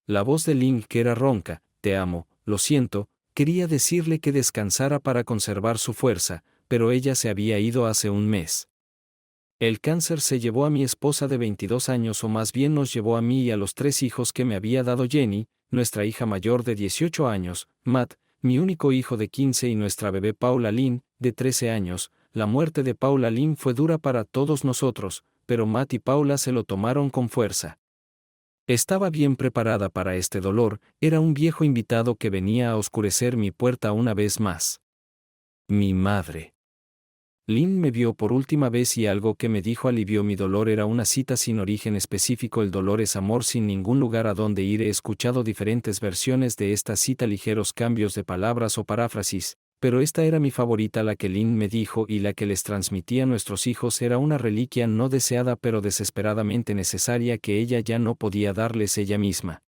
La voz de Lin, que era ronca, «Te amo, lo siento», quería decirle que descansara para conservar su fuerza, pero ella se había ido hace un mes. El cáncer se llevó a mi esposa de 22 años, o más bien nos llevó a mí y a los 3 hijos que me había dado Jenny, nuestra hija mayor de 18 años, Matt, mi único hijo de 15 y nuestra bebé Paula Lynn, de 13 años. La muerte de Paula Lynn fue dura para todos nosotros, pero Matt y Paula se lo tomaron con fuerza. Estaba bien preparada para este dolor, era un viejo invitado que venía a oscurecer mi puerta una vez más. Mi madre. Lynn me vio por última vez y algo que me dijo alivió mi dolor. Era una cita sin origen específico: el dolor es amor sin ningún lugar a donde ir. He escuchado diferentes versiones de esta cita, ligeros cambios de palabras o paráfrasis, pero esta era mi favorita. La que Lynn me dijo y la que les transmití a nuestros hijos era una reliquia no deseada pero desesperadamente necesaria, que ella ya no podía darles ella misma.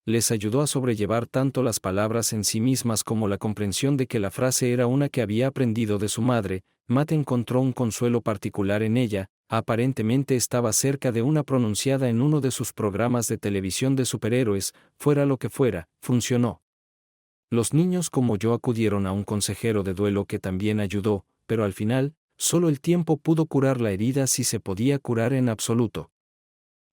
Les ayudó a sobrellevar tanto las palabras en sí mismas como la comprensión de que la frase era una que había aprendido de su madre. Matt encontró un consuelo particular en ella, aparentemente estaba cerca de una pronunciada en uno de sus programas de televisión de superhéroes. Fuera lo que fuera, funcionó. Los niños como yo acudieron a un consejero de duelo que también ayudó, pero al final, solo el tiempo pudo curar la herida, si se podía curar en absoluto.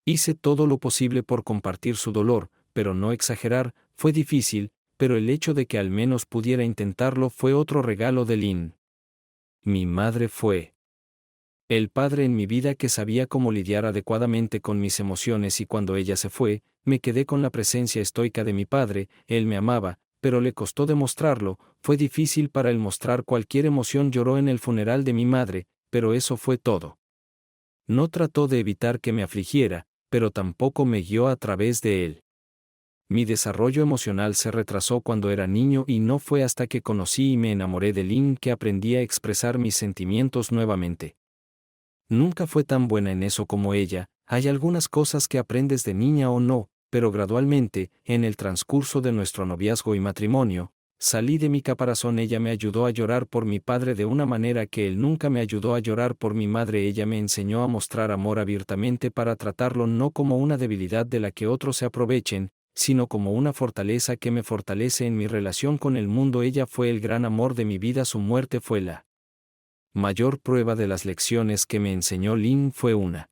Hice todo lo posible por compartir su dolor, pero no exagerar. Fue difícil, pero el hecho de que al menos pudiera intentarlo fue otro regalo de Lynn. Mi madre fue el padre en mi vida que sabía cómo lidiar adecuadamente con mis emociones, y cuando ella se fue, me quedé con la presencia estoica de mi padre. Él me amaba, pero le costó demostrarlo. Fue difícil para él mostrar cualquier emoción. Lloró en el funeral de mi madre, pero eso fue todo. No trató de evitar que me afligiera, pero tampoco me guió a través de él. Mi desarrollo emocional se retrasó cuando era niño, y no fue hasta que conocí y me enamoré de Lynn que aprendí a expresar mis sentimientos nuevamente. Nunca fue tan buena en eso como ella. Hay algunas cosas que aprendes de niña o no, pero gradualmente, en el transcurso de nuestro noviazgo y matrimonio, salí de mi caparazón. Ella me ayudó a llorar por mi padre de una manera que él nunca me ayudó a llorar por mi madre. Ella me enseñó a mostrar amor abiertamente, para tratarlo no como una debilidad de la que otros se aprovechen, sino como una fortaleza que me fortalece en mi relación con el mundo. Ella fue el gran amor de mi vida. Su muerte fue la mayor prueba de las lecciones que me enseñó Lynn. Fue una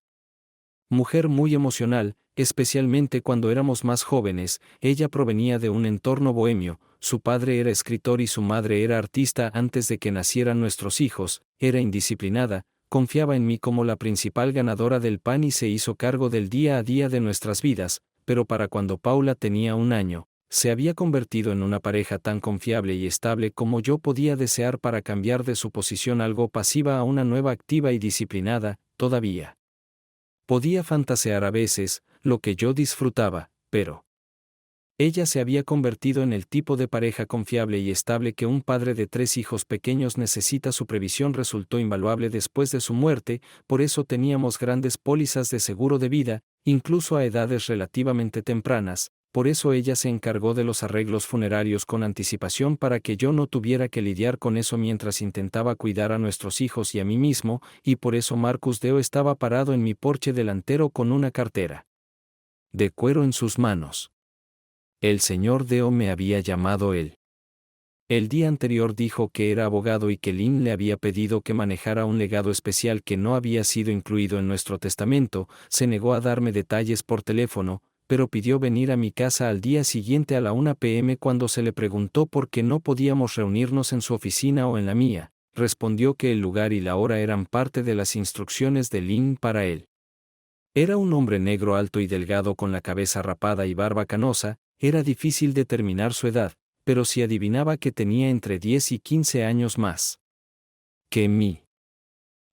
mujer muy emocional, especialmente cuando éramos más jóvenes. Ella provenía de un entorno bohemio, su padre era escritor y su madre era artista. Antes de que nacieran nuestros hijos, era indisciplinada, confiaba en mí como la principal ganadora del pan y se hizo cargo del día a día de nuestras vidas. Pero para cuando Paula tenía 1 año, se había convertido en una pareja tan confiable y estable como yo podía desear, para cambiar de su posición algo pasiva a una nueva activa y disciplinada. Todavía podía fantasear a veces, lo que yo disfrutaba, pero ella se había convertido en el tipo de pareja confiable y estable que un padre de 3 hijos pequeños necesita. Su previsión resultó invaluable después de su muerte, por eso teníamos grandes pólizas de seguro de vida, incluso a edades relativamente tempranas. Por eso ella se encargó de los arreglos funerarios con anticipación, para que yo no tuviera que lidiar con eso mientras intentaba cuidar a nuestros hijos y a mí mismo, y por eso Marcus Deo estaba parado en mi porche delantero con una cartera de cuero en sus manos. El señor Deo me había llamado él. El día anterior dijo que era abogado y que Lynn le había pedido que manejara un legado especial que no había sido incluido en nuestro testamento. Se negó a darme detalles por teléfono, pero pidió venir a mi casa al día siguiente a la 1 p.m. Cuando se le preguntó por qué no podíamos reunirnos en su oficina o en la mía, respondió que el lugar y la hora eran parte de las instrucciones de Lynn para él. Era un hombre negro, alto y delgado, con la cabeza rapada y barba canosa. Era difícil determinar su edad, pero sí adivinaba que tenía entre 10 y 15 años más que mí.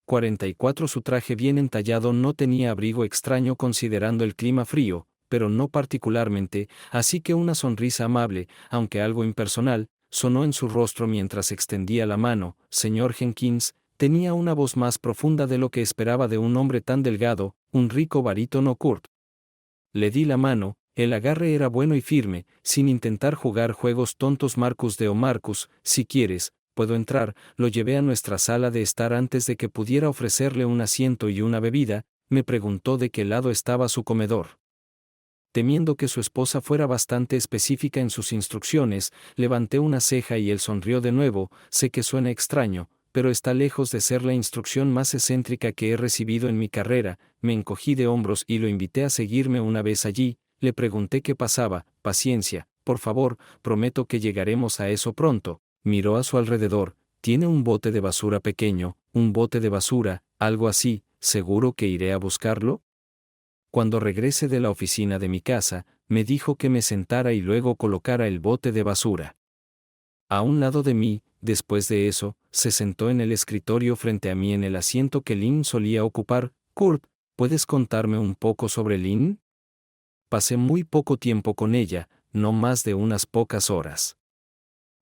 44. Su traje bien entallado no tenía abrigo extraño considerando el clima frío, pero no particularmente, así que una sonrisa amable, aunque algo impersonal, sonó en su rostro mientras extendía la mano. Señor Jenkins, tenía una voz más profunda de lo que esperaba de un hombre tan delgado, un rico barítono Kurt. Le di la mano. El agarre era bueno y firme, sin intentar jugar juegos tontos. Marcus Deo. Marcus, si quieres, puedo entrar. Lo llevé a nuestra sala de estar antes de que pudiera ofrecerle un asiento y una bebida. Me preguntó de qué lado estaba su comedor. Temiendo que su esposa fuera bastante específica en sus instrucciones, levanté una ceja y él sonrió de nuevo. Sé que suena extraño, pero está lejos de ser la instrucción más excéntrica que he recibido en mi carrera. Me encogí de hombros y lo invité a seguirme una vez allí. Le pregunté qué pasaba. Paciencia, por favor, prometo que llegaremos a eso pronto. Miró a su alrededor. Tiene un bote de basura pequeño, un bote de basura, algo así. ¿Seguro que iré a buscarlo? Cuando regrese de la oficina de mi casa, me dijo que me sentara y luego colocara el bote de basura a un lado de mí. Después de eso, se sentó en el escritorio frente a mí en el asiento que Lynn solía ocupar. Kurt, ¿puedes contarme un poco sobre Lynn? Pasé muy poco tiempo con ella, no más de unas pocas horas.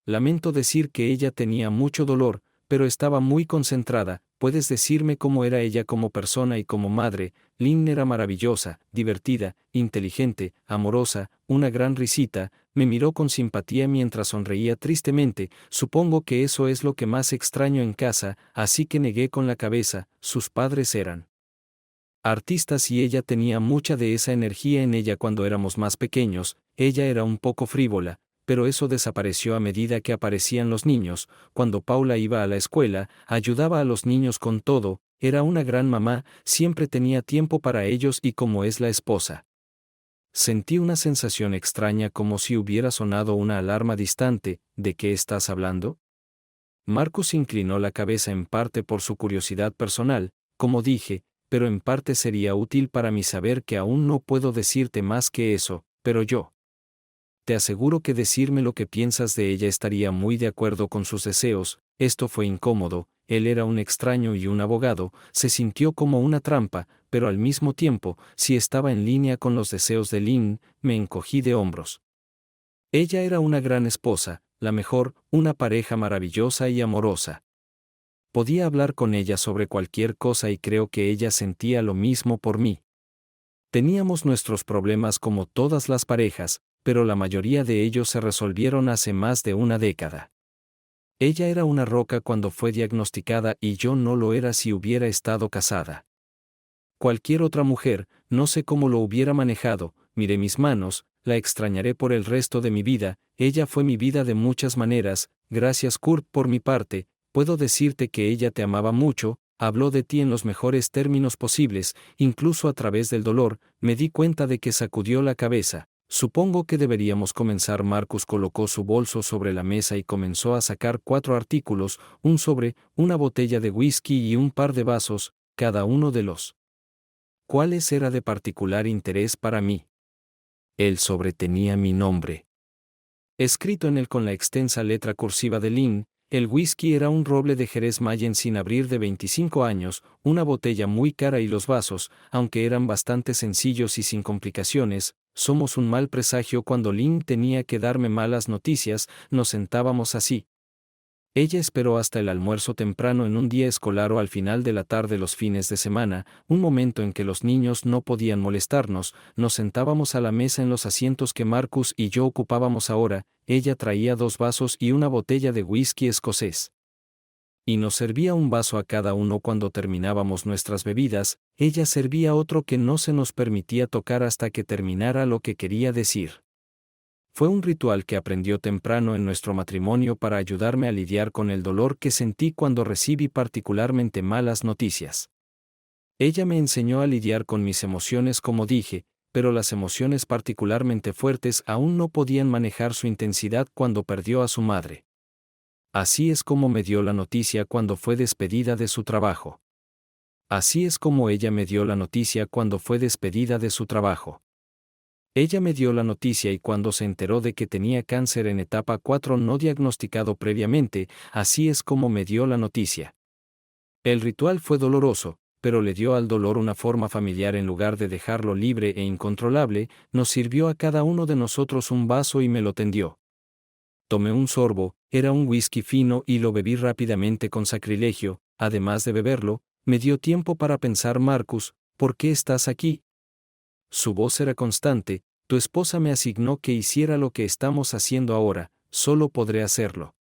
Lamento decir que ella tenía mucho dolor, pero estaba muy concentrada. ¿Puedes decirme cómo era ella como persona y como madre? Lynn era maravillosa, divertida, inteligente, amorosa, una gran risita. Me miró con simpatía mientras sonreía tristemente. Supongo que eso es lo que más extraño en casa, así que negué con la cabeza. Sus padres eran artistas y ella tenía mucha de esa energía en ella cuando éramos más pequeños. Ella era un poco frívola, pero eso desapareció a medida que aparecían los niños. Cuando Paula iba a la escuela, ayudaba a los niños con todo. Era una gran mamá, siempre tenía tiempo para ellos y como es la esposa. Sentí una sensación extraña como si hubiera sonado una alarma distante. ¿De qué estás hablando? Marcus inclinó la cabeza en parte por su curiosidad personal, como dije, pero en parte sería útil para mí saber que aún no puedo decirte más que eso, pero yo te aseguro que decirme lo que piensas de ella estaría muy de acuerdo con sus deseos. Esto fue incómodo. Él era un extraño y un abogado. Se sintió como una trampa, pero al mismo tiempo, si estaba en línea con los deseos de Lynn, me encogí de hombros. Ella era una gran esposa, la mejor, una pareja maravillosa y amorosa. Podía hablar con ella sobre cualquier cosa y creo que ella sentía lo mismo por mí. Teníamos nuestros problemas como todas las parejas, pero la mayoría de ellos se resolvieron hace más de una década. Ella era una roca cuando fue diagnosticada y yo no lo era si hubiera estado casada. Cualquier otra mujer, no sé cómo lo hubiera manejado. Miré mis manos, la extrañaré por el resto de mi vida. Ella fue mi vida de muchas maneras. Gracias, Kurt, por mi parte. Puedo decirte que ella te amaba mucho. Habló de ti en los mejores términos posibles, incluso a través del dolor. Me di cuenta de que sacudió la cabeza. Supongo que deberíamos comenzar. Marcus colocó su bolso sobre la mesa y comenzó a sacar 4 artículos, un sobre, una botella de whisky y un par de vasos, cada uno de los cuáles era de particular interés para mí. El sobre tenía mi nombre escrito en él con la extensa letra cursiva de Lynn. El whisky era un roble de Jerez Mayen sin abrir de 25 años, una botella muy cara y los vasos, aunque eran bastante sencillos y sin complicaciones. Somos un mal presagio cuando Lynn tenía que darme malas noticias. Nos sentábamos así. Ella esperó hasta el almuerzo temprano en un día escolar o al final de la tarde los fines de semana, un momento en que los niños no podían molestarnos. Nos sentábamos a la mesa en los asientos que Marcus y yo ocupábamos ahora. Ella traía 2 vasos y una botella de whisky escocés. Y nos servía un vaso a cada uno cuando terminábamos nuestras bebidas. Ella servía otro que no se nos permitía tocar hasta que terminara lo que quería decir. Fue un ritual que aprendió temprano en nuestro matrimonio para ayudarme a lidiar con el dolor que sentí cuando recibí particularmente malas noticias. Ella me enseñó a lidiar con mis emociones como dije, pero las emociones particularmente fuertes aún no podían manejar su intensidad cuando perdió a su madre. Así es como me dio la noticia cuando fue despedida de su trabajo. Así es como ella me dio la noticia cuando fue despedida de su trabajo. Ella me dio la noticia y cuando se enteró de que tenía cáncer en etapa 4 no diagnosticado previamente, así es como me dio la noticia. El ritual fue doloroso, pero le dio al dolor una forma familiar en lugar de dejarlo libre e incontrolable. Nos sirvió a cada uno de nosotros un vaso y me lo tendió. Tomé un sorbo, era un whisky fino y lo bebí rápidamente con sacrilegio. Además de beberlo, me dio tiempo para pensar. Marcus, ¿por qué estás aquí? Su voz era constante. Tu esposa me asignó que hiciera lo que estamos haciendo ahora, solo podré hacerlo.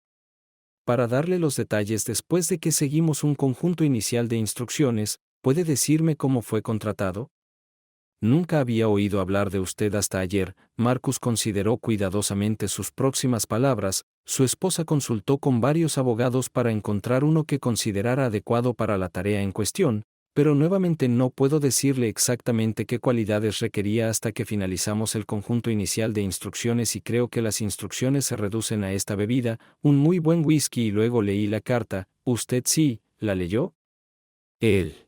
Para darle los detalles después de que seguimos un conjunto inicial de instrucciones, ¿puede decirme cómo fue contratado? Nunca había oído hablar de usted hasta ayer. Marcus consideró cuidadosamente sus próximas palabras. Su esposa consultó con varios abogados para encontrar uno que considerara adecuado para la tarea en cuestión, pero nuevamente no puedo decirle exactamente qué cualidades requería hasta que finalizamos el conjunto inicial de instrucciones y creo que las instrucciones se reducen a esta bebida, un muy buen whisky y luego leí la carta. ¿Usted sí, la leyó? Él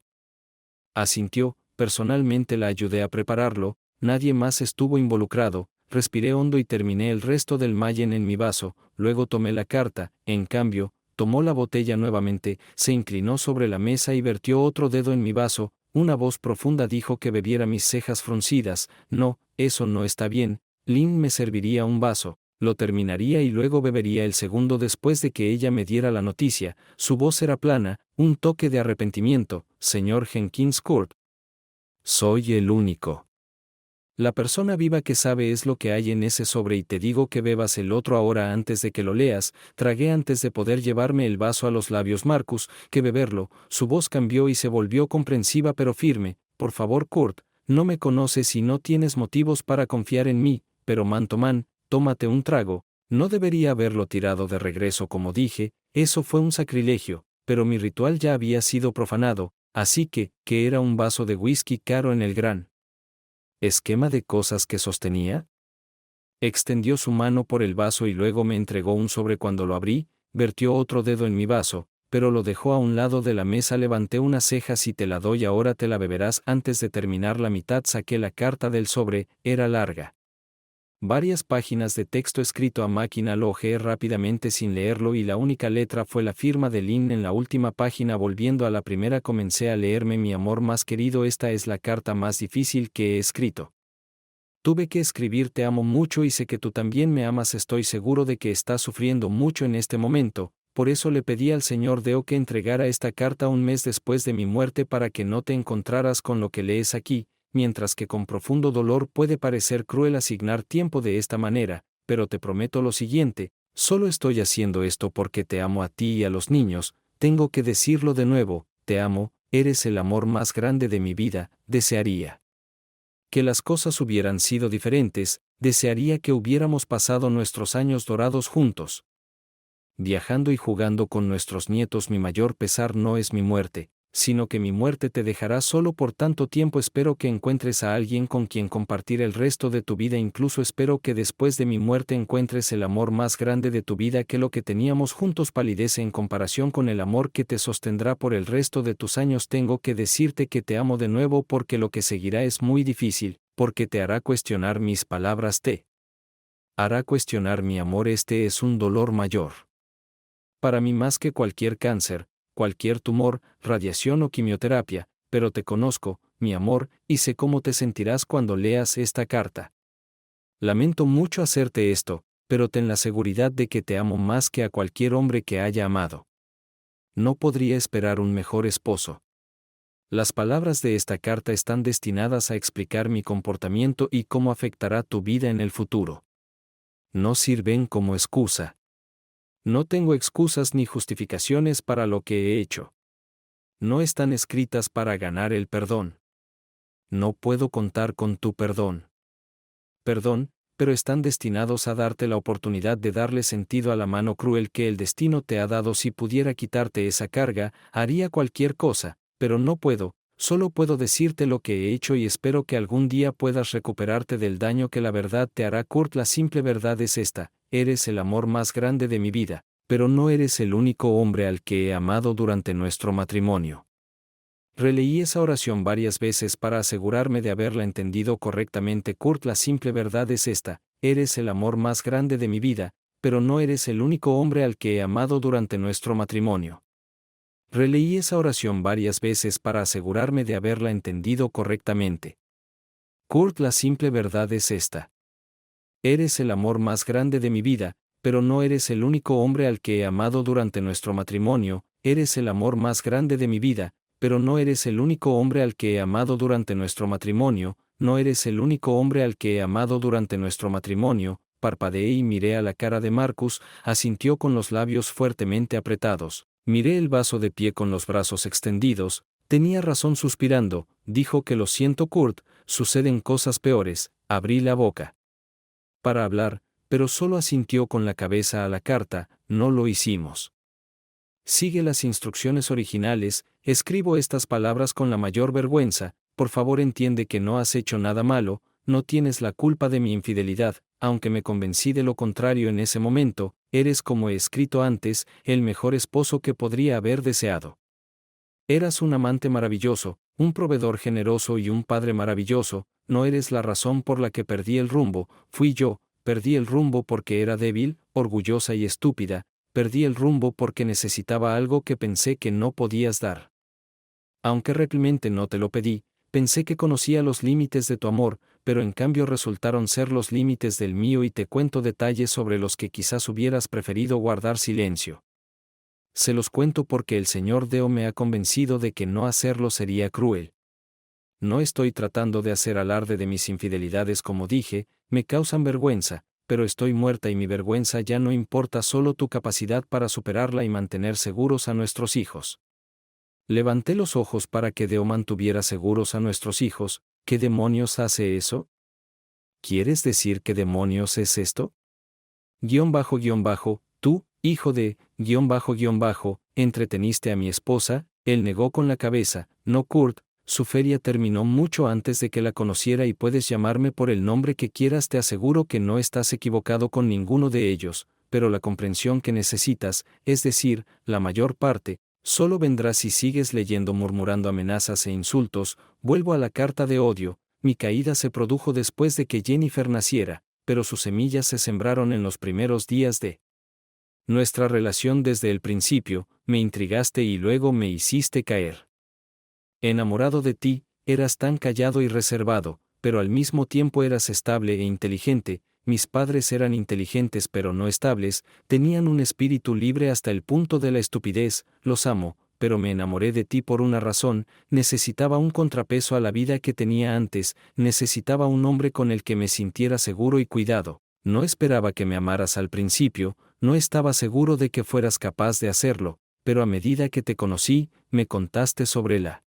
asintió. Personalmente la ayudé a prepararlo, nadie más estuvo involucrado. Respiré hondo y terminé el resto del Mayen en mi vaso, luego tomé la carta. En cambio, tomó la botella nuevamente, se inclinó sobre la mesa y vertió otro dedo en mi vaso. Una voz profunda dijo que bebiera, mis cejas fruncidas. No, eso no está bien. Lynn me serviría un vaso, lo terminaría y luego bebería el segundo después de que ella me diera la noticia. Su voz era plana, un toque de arrepentimiento. Señor Jenkins Court. Soy el único. La persona viva que sabe es lo que hay en ese sobre y te digo que bebas el otro ahora antes de que lo leas. Tragué antes de poder llevarme el vaso a los labios. Marcus, que beberlo. Su voz cambió y se volvió comprensiva pero firme. Por favor, Kurt, no me conoces y no tienes motivos para confiar en mí, pero Man, tómate un trago. No debería haberlo tirado de regreso como dije, eso fue un sacrilegio, pero mi ritual ya había sido profanado. Así que era un vaso de whisky caro en el gran esquema de cosas que sostenía. Extendió su mano por el vaso y luego me entregó un sobre. Cuando lo abrí, vertió otro dedo en mi vaso, pero lo dejó a un lado de la mesa. Levanté una ceja. Si te la doy ahora te la beberás. Antes de terminar la mitad saqué la carta del sobre, era larga. Varias páginas de texto escrito a máquina. Lo hojeé rápidamente sin leerlo y la única letra fue la firma de Lynn en la última página. Volviendo a la primera comencé a leerme: mi amor más querido, esta es la carta más difícil que he escrito. Tuve que escribir: te amo mucho y sé que tú también me amas. Estoy seguro de que estás sufriendo mucho en este momento, por eso le pedí al señor Deo que entregara esta carta un mes después de mi muerte para que no te encontraras con lo que lees aquí. Mientras que con profundo dolor puede parecer cruel asignar tiempo de esta manera, pero te prometo lo siguiente: solo estoy haciendo esto porque te amo a ti y a los niños. Tengo que decirlo de nuevo: te amo, eres el amor más grande de mi vida. Desearía que las cosas hubieran sido diferentes, desearía que hubiéramos pasado nuestros años dorados juntos, viajando y jugando con nuestros nietos. Mi mayor pesar no es mi muerte, sino que mi muerte te dejará solo por tanto tiempo. Espero que encuentres a alguien con quien compartir el resto de tu vida. Incluso espero que después de mi muerte encuentres el amor más grande de tu vida, que lo que teníamos juntos palidece en comparación con el amor que te sostendrá por el resto de tus años. Tengo que decirte que te amo de nuevo porque lo que seguirá es muy difícil, porque te hará cuestionar mis palabras, te hará cuestionar mi amor. Este es un dolor mayor para mí más que cualquier cáncer, cualquier tumor, radiación o quimioterapia, pero te conozco, mi amor, y sé cómo te sentirás cuando leas esta carta. Lamento mucho hacerte esto, pero ten la seguridad de que te amo más que a cualquier hombre que haya amado. No podría esperar un mejor esposo. Las palabras de esta carta están destinadas a explicar mi comportamiento y cómo afectará tu vida en el futuro. No sirven como excusa. No tengo excusas ni justificaciones para lo que he hecho. No están escritas para ganar el perdón. No puedo contar con tu perdón. Perdón, pero están destinados a darte la oportunidad de darle sentido a la mano cruel que el destino te ha dado. Si pudiera quitarte esa carga, haría cualquier cosa, pero no puedo. Solo puedo decirte lo que he hecho y espero que algún día puedas recuperarte del daño que la verdad te hará. Kurt, la simple verdad es esta: eres el amor más grande de mi vida, pero no eres el único hombre al que he amado durante nuestro matrimonio. Releí esa oración varias veces para asegurarme de haberla entendido correctamente. Kurt, la simple verdad es esta: eres el amor más grande de mi vida, pero no eres el único hombre al que he amado durante nuestro matrimonio. Releí esa oración varias veces para asegurarme de haberla entendido correctamente. Kurt, la simple verdad es esta: eres el amor más grande de mi vida, pero no eres el único hombre al que he amado durante nuestro matrimonio. Eres el amor más grande de mi vida, pero no eres el único hombre al que he amado durante nuestro matrimonio. No eres el único hombre al que he amado durante nuestro matrimonio. Parpadeé y miré a la cara de Marcus. Asintió con los labios fuertemente apretados. Miré el vaso de pie con los brazos extendidos. Tenía razón suspirando, dijo que lo siento Kurt, suceden cosas peores, abrí la boca para hablar, pero solo asintió con la cabeza a la carta, no lo hicimos. Sigue las instrucciones originales, escribo estas palabras con la mayor vergüenza, por favor entiende que no has hecho nada malo, no tienes la culpa de mi infidelidad, aunque me convencí de lo contrario en ese momento, eres como he escrito antes, el mejor esposo que podría haber deseado. Eras un amante maravilloso, un proveedor generoso y un padre maravilloso, no eres la razón por la que perdí el rumbo, fui yo, perdí el rumbo porque era débil, orgullosa y estúpida, perdí el rumbo porque necesitaba algo que pensé que no podías dar. Aunque realmente no te lo pedí, pensé que conocía los límites de tu amor, pero en cambio resultaron ser los límites del mío y te cuento detalles sobre los que quizás hubieras preferido guardar silencio. Se los cuento porque el señor Deo me ha convencido de que no hacerlo sería cruel. No estoy tratando de hacer alarde de mis infidelidades como dije, me causan vergüenza, pero estoy muerta y mi vergüenza ya no importa, solo tu capacidad para superarla y mantener seguros a nuestros hijos. Levanté los ojos para que Deo mantuviera seguros a nuestros hijos. ¿Qué demonios hace eso? ¿Quieres decir qué demonios es esto? Tú, hijo de, entreteniste a mi esposa, él negó con la cabeza, no Kurt, su feria terminó mucho antes de que la conociera y puedes llamarme por el nombre que quieras, te aseguro que no estás equivocado con ninguno de ellos, pero la comprensión que necesitas, es decir, la mayor parte, solo vendrá si sigues leyendo murmurando amenazas e insultos. Vuelvo a la carta de odio, mi caída se produjo después de que Jennifer naciera, pero sus semillas se sembraron en los primeros días de nuestra relación. Desde el principio, me intrigaste y luego me hiciste caer. Enamorado de ti, eras tan callado y reservado, pero al mismo tiempo eras estable e inteligente. Mis padres eran inteligentes pero no estables, tenían un espíritu libre hasta el punto de la estupidez, los amo, pero me enamoré de ti por una razón, necesitaba un contrapeso a la vida que tenía antes, necesitaba un hombre con el que me sintiera seguro y cuidado. No esperaba que me amaras al principio, no estaba seguro de que fueras capaz de hacerlo, pero a medida que te conocí, me contaste sobre la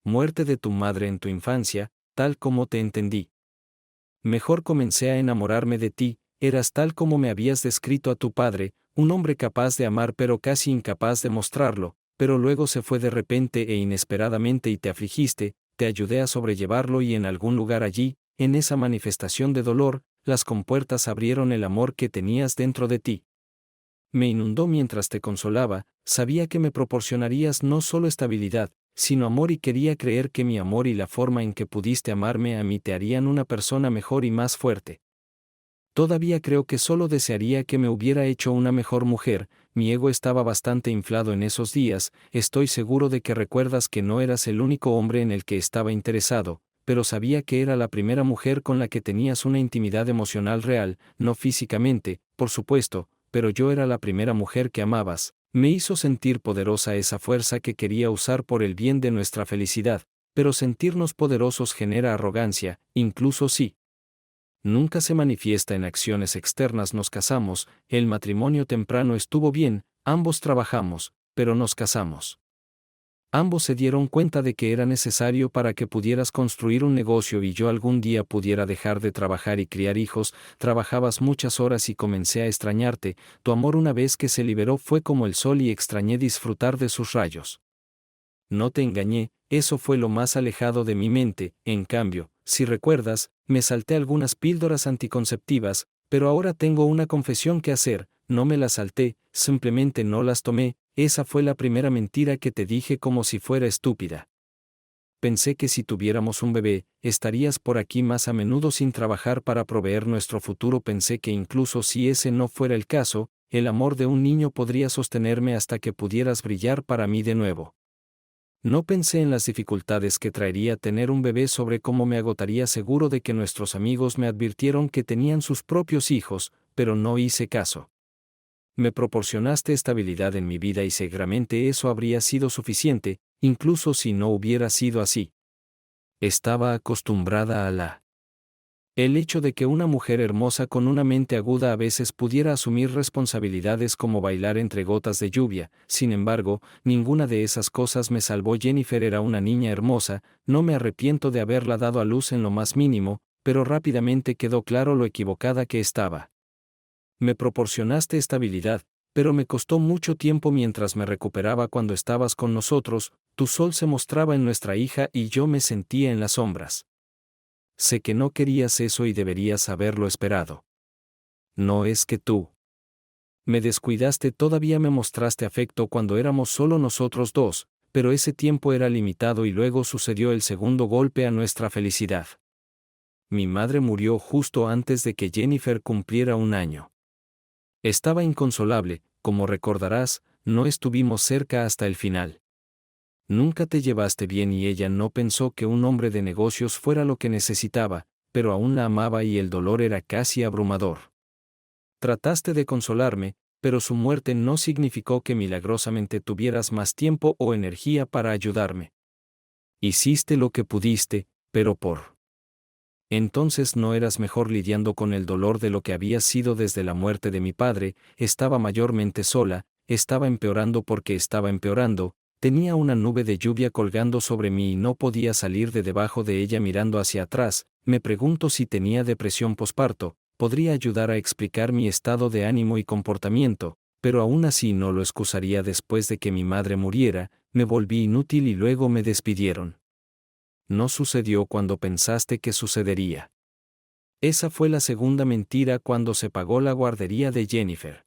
muerte de tu madre en tu infancia, tal como te entendí. Mejor comencé a enamorarme de ti, eras tal como me habías descrito a tu padre, un hombre capaz de amar pero casi incapaz de mostrarlo, pero luego se fue de repente e inesperadamente y te afligiste, te ayudé a sobrellevarlo y en algún lugar allí, en esa manifestación de dolor, las compuertas abrieron el amor que tenías dentro de ti. Me inundó mientras te consolaba, sabía que me proporcionarías no solo estabilidad, sino amor y quería creer que mi amor y la forma en que pudiste amarme a mí te harían una persona mejor y más fuerte. Todavía creo que solo desearía que me hubiera hecho una mejor mujer, mi ego estaba bastante inflado en esos días, estoy seguro de que recuerdas que no eras el único hombre en el que estaba interesado, pero sabía que era la primera mujer con la que tenías una intimidad emocional real, no físicamente, por supuesto, pero yo era la primera mujer que amabas. Me hizo sentir poderosa esa fuerza que quería usar por el bien de nuestra felicidad, pero sentirnos poderosos genera arrogancia, incluso si nunca se manifiesta en acciones externas. Nos casamos, el matrimonio temprano estuvo bien, ambos trabajamos, pero nos casamos. Ambos se dieron cuenta de que era necesario para que pudieras construir un negocio y yo algún día pudiera dejar de trabajar y criar hijos. Trabajabas muchas horas y comencé a extrañarte. Tu amor una vez que se liberó fue como el sol y extrañé disfrutar de sus rayos. No te engañé, eso fue lo más alejado de mi mente. En cambio, si recuerdas, me salté algunas píldoras anticonceptivas, pero ahora tengo una confesión que hacer, no me las salté, simplemente no las tomé. Esa fue la primera mentira que te dije como si fuera estúpida. Pensé que si tuviéramos un bebé, estarías por aquí más a menudo sin trabajar para proveer nuestro futuro. Pensé que incluso si ese no fuera el caso, el amor de un niño podría sostenerme hasta que pudieras brillar para mí de nuevo. No pensé en las dificultades que traería tener un bebé, sobre cómo me agotaría. Seguro de que nuestros amigos me advirtieron que tenían sus propios hijos, pero no hice caso. Me proporcionaste estabilidad en mi vida y seguramente eso habría sido suficiente, incluso si no hubiera sido así. Estaba acostumbrada a la El hecho de que una mujer hermosa con una mente aguda a veces pudiera asumir responsabilidades como bailar entre gotas de lluvia, sin embargo, ninguna de esas cosas me salvó. Jennifer era una niña hermosa, no me arrepiento de haberla dado a luz en lo más mínimo, pero rápidamente quedó claro lo equivocada que estaba. Me proporcionaste estabilidad, pero me costó mucho tiempo mientras me recuperaba. Cuando estabas con nosotros, tu sol se mostraba en nuestra hija y yo me sentía en las sombras. Sé que no querías eso y deberías haberlo esperado. No es que tú me descuidaste, todavía me mostraste afecto cuando éramos solo nosotros dos, pero ese tiempo era limitado y luego sucedió el segundo golpe a nuestra felicidad. Mi madre murió justo antes de que Jennifer cumpliera 1 año. Estaba inconsolable, como recordarás, no estuvimos cerca hasta el final. Nunca te llevaste bien y ella no pensó que un hombre de negocios fuera lo que necesitaba, pero aún la amaba y el dolor era casi abrumador. Trataste de consolarme, pero su muerte no significó que milagrosamente tuvieras más tiempo o energía para ayudarme. Hiciste lo que pudiste, pero entonces no eras mejor lidiando con el dolor de lo que habías sido desde la muerte de mi padre. Estaba mayormente sola, estaba empeorando porque estaba empeorando. Tenía una nube de lluvia colgando sobre mí y no podía salir de debajo de ella. Mirando hacia atrás, me pregunto si tenía depresión posparto. Podría ayudar a explicar mi estado de ánimo y comportamiento, pero aún así no lo excusaría. Después de que mi madre muriera, me volví inútil y luego me despidieron. No sucedió cuando pensaste que sucedería. Esa fue la segunda mentira cuando se pagó la guardería de Jennifer.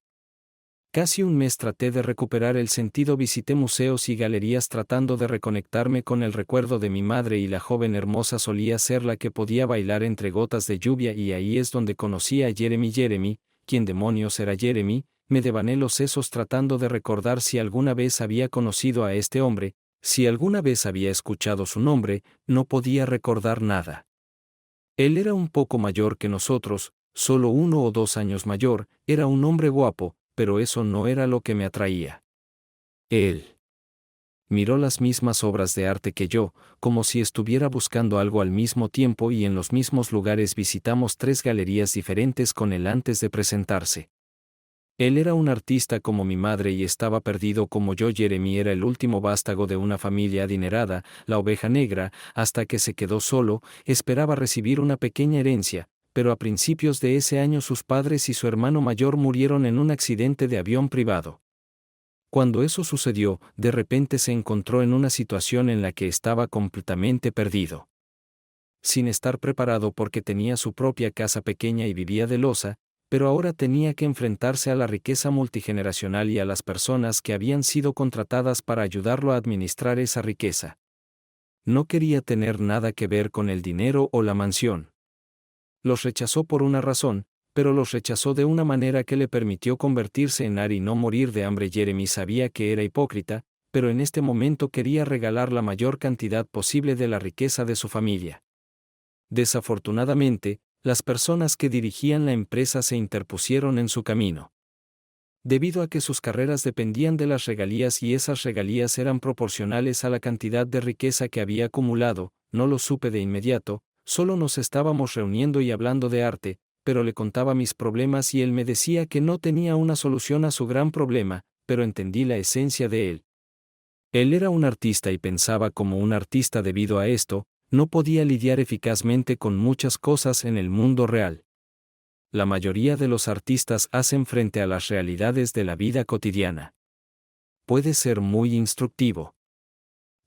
Casi un mes traté de recuperar el sentido, visité museos y galerías tratando de reconectarme con el recuerdo de mi madre, y la joven hermosa solía ser la que podía bailar entre gotas de lluvia, y ahí es donde conocí a Jeremy. Jeremy, ¿quién demonios era Jeremy? Me devané los sesos tratando de recordar si alguna vez había conocido a este hombre, si alguna vez había escuchado su nombre. No podía recordar nada. Él era un poco mayor que nosotros, solo 1 o 2 años mayor, era un hombre guapo, pero eso no era lo que me atraía. Él miró las mismas obras de arte que yo, como si estuviera buscando algo al mismo tiempo, y en los mismos lugares. Visitamos 3 galerías diferentes con él antes de presentarse. Él era un artista como mi madre y estaba perdido como yo. Jeremy era el último vástago de una familia adinerada, la oveja negra, hasta que se quedó solo. Esperaba recibir una pequeña herencia, pero a principios de ese año sus padres y su hermano mayor murieron en un accidente de avión privado. Cuando eso sucedió, de repente se encontró en una situación en la que estaba completamente perdido. Sin estar preparado, porque tenía su propia casa pequeña y vivía de loza, pero ahora tenía que enfrentarse a la riqueza multigeneracional y a las personas que habían sido contratadas para ayudarlo a administrar esa riqueza. No quería tener nada que ver con el dinero o la mansión. Los rechazó por una razón, pero los rechazó de una manera que le permitió convertirse en Ari y no morir de hambre. Jeremy sabía que era hipócrita, pero en este momento quería regalar la mayor cantidad posible de la riqueza de su familia. Desafortunadamente, las personas que dirigían la empresa se interpusieron en su camino. Debido a que sus carreras dependían de las regalías y esas regalías eran proporcionales a la cantidad de riqueza que había acumulado, no lo supe de inmediato. Solo nos estábamos reuniendo y hablando de arte, pero le contaba mis problemas y él me decía que no tenía una solución a su gran problema, pero entendí la esencia de él. Él era un artista y pensaba como un artista. Debido a esto, no podía lidiar eficazmente con muchas cosas en el mundo real. La mayoría de los artistas hacen frente a las realidades de la vida cotidiana. Puede ser muy instructivo.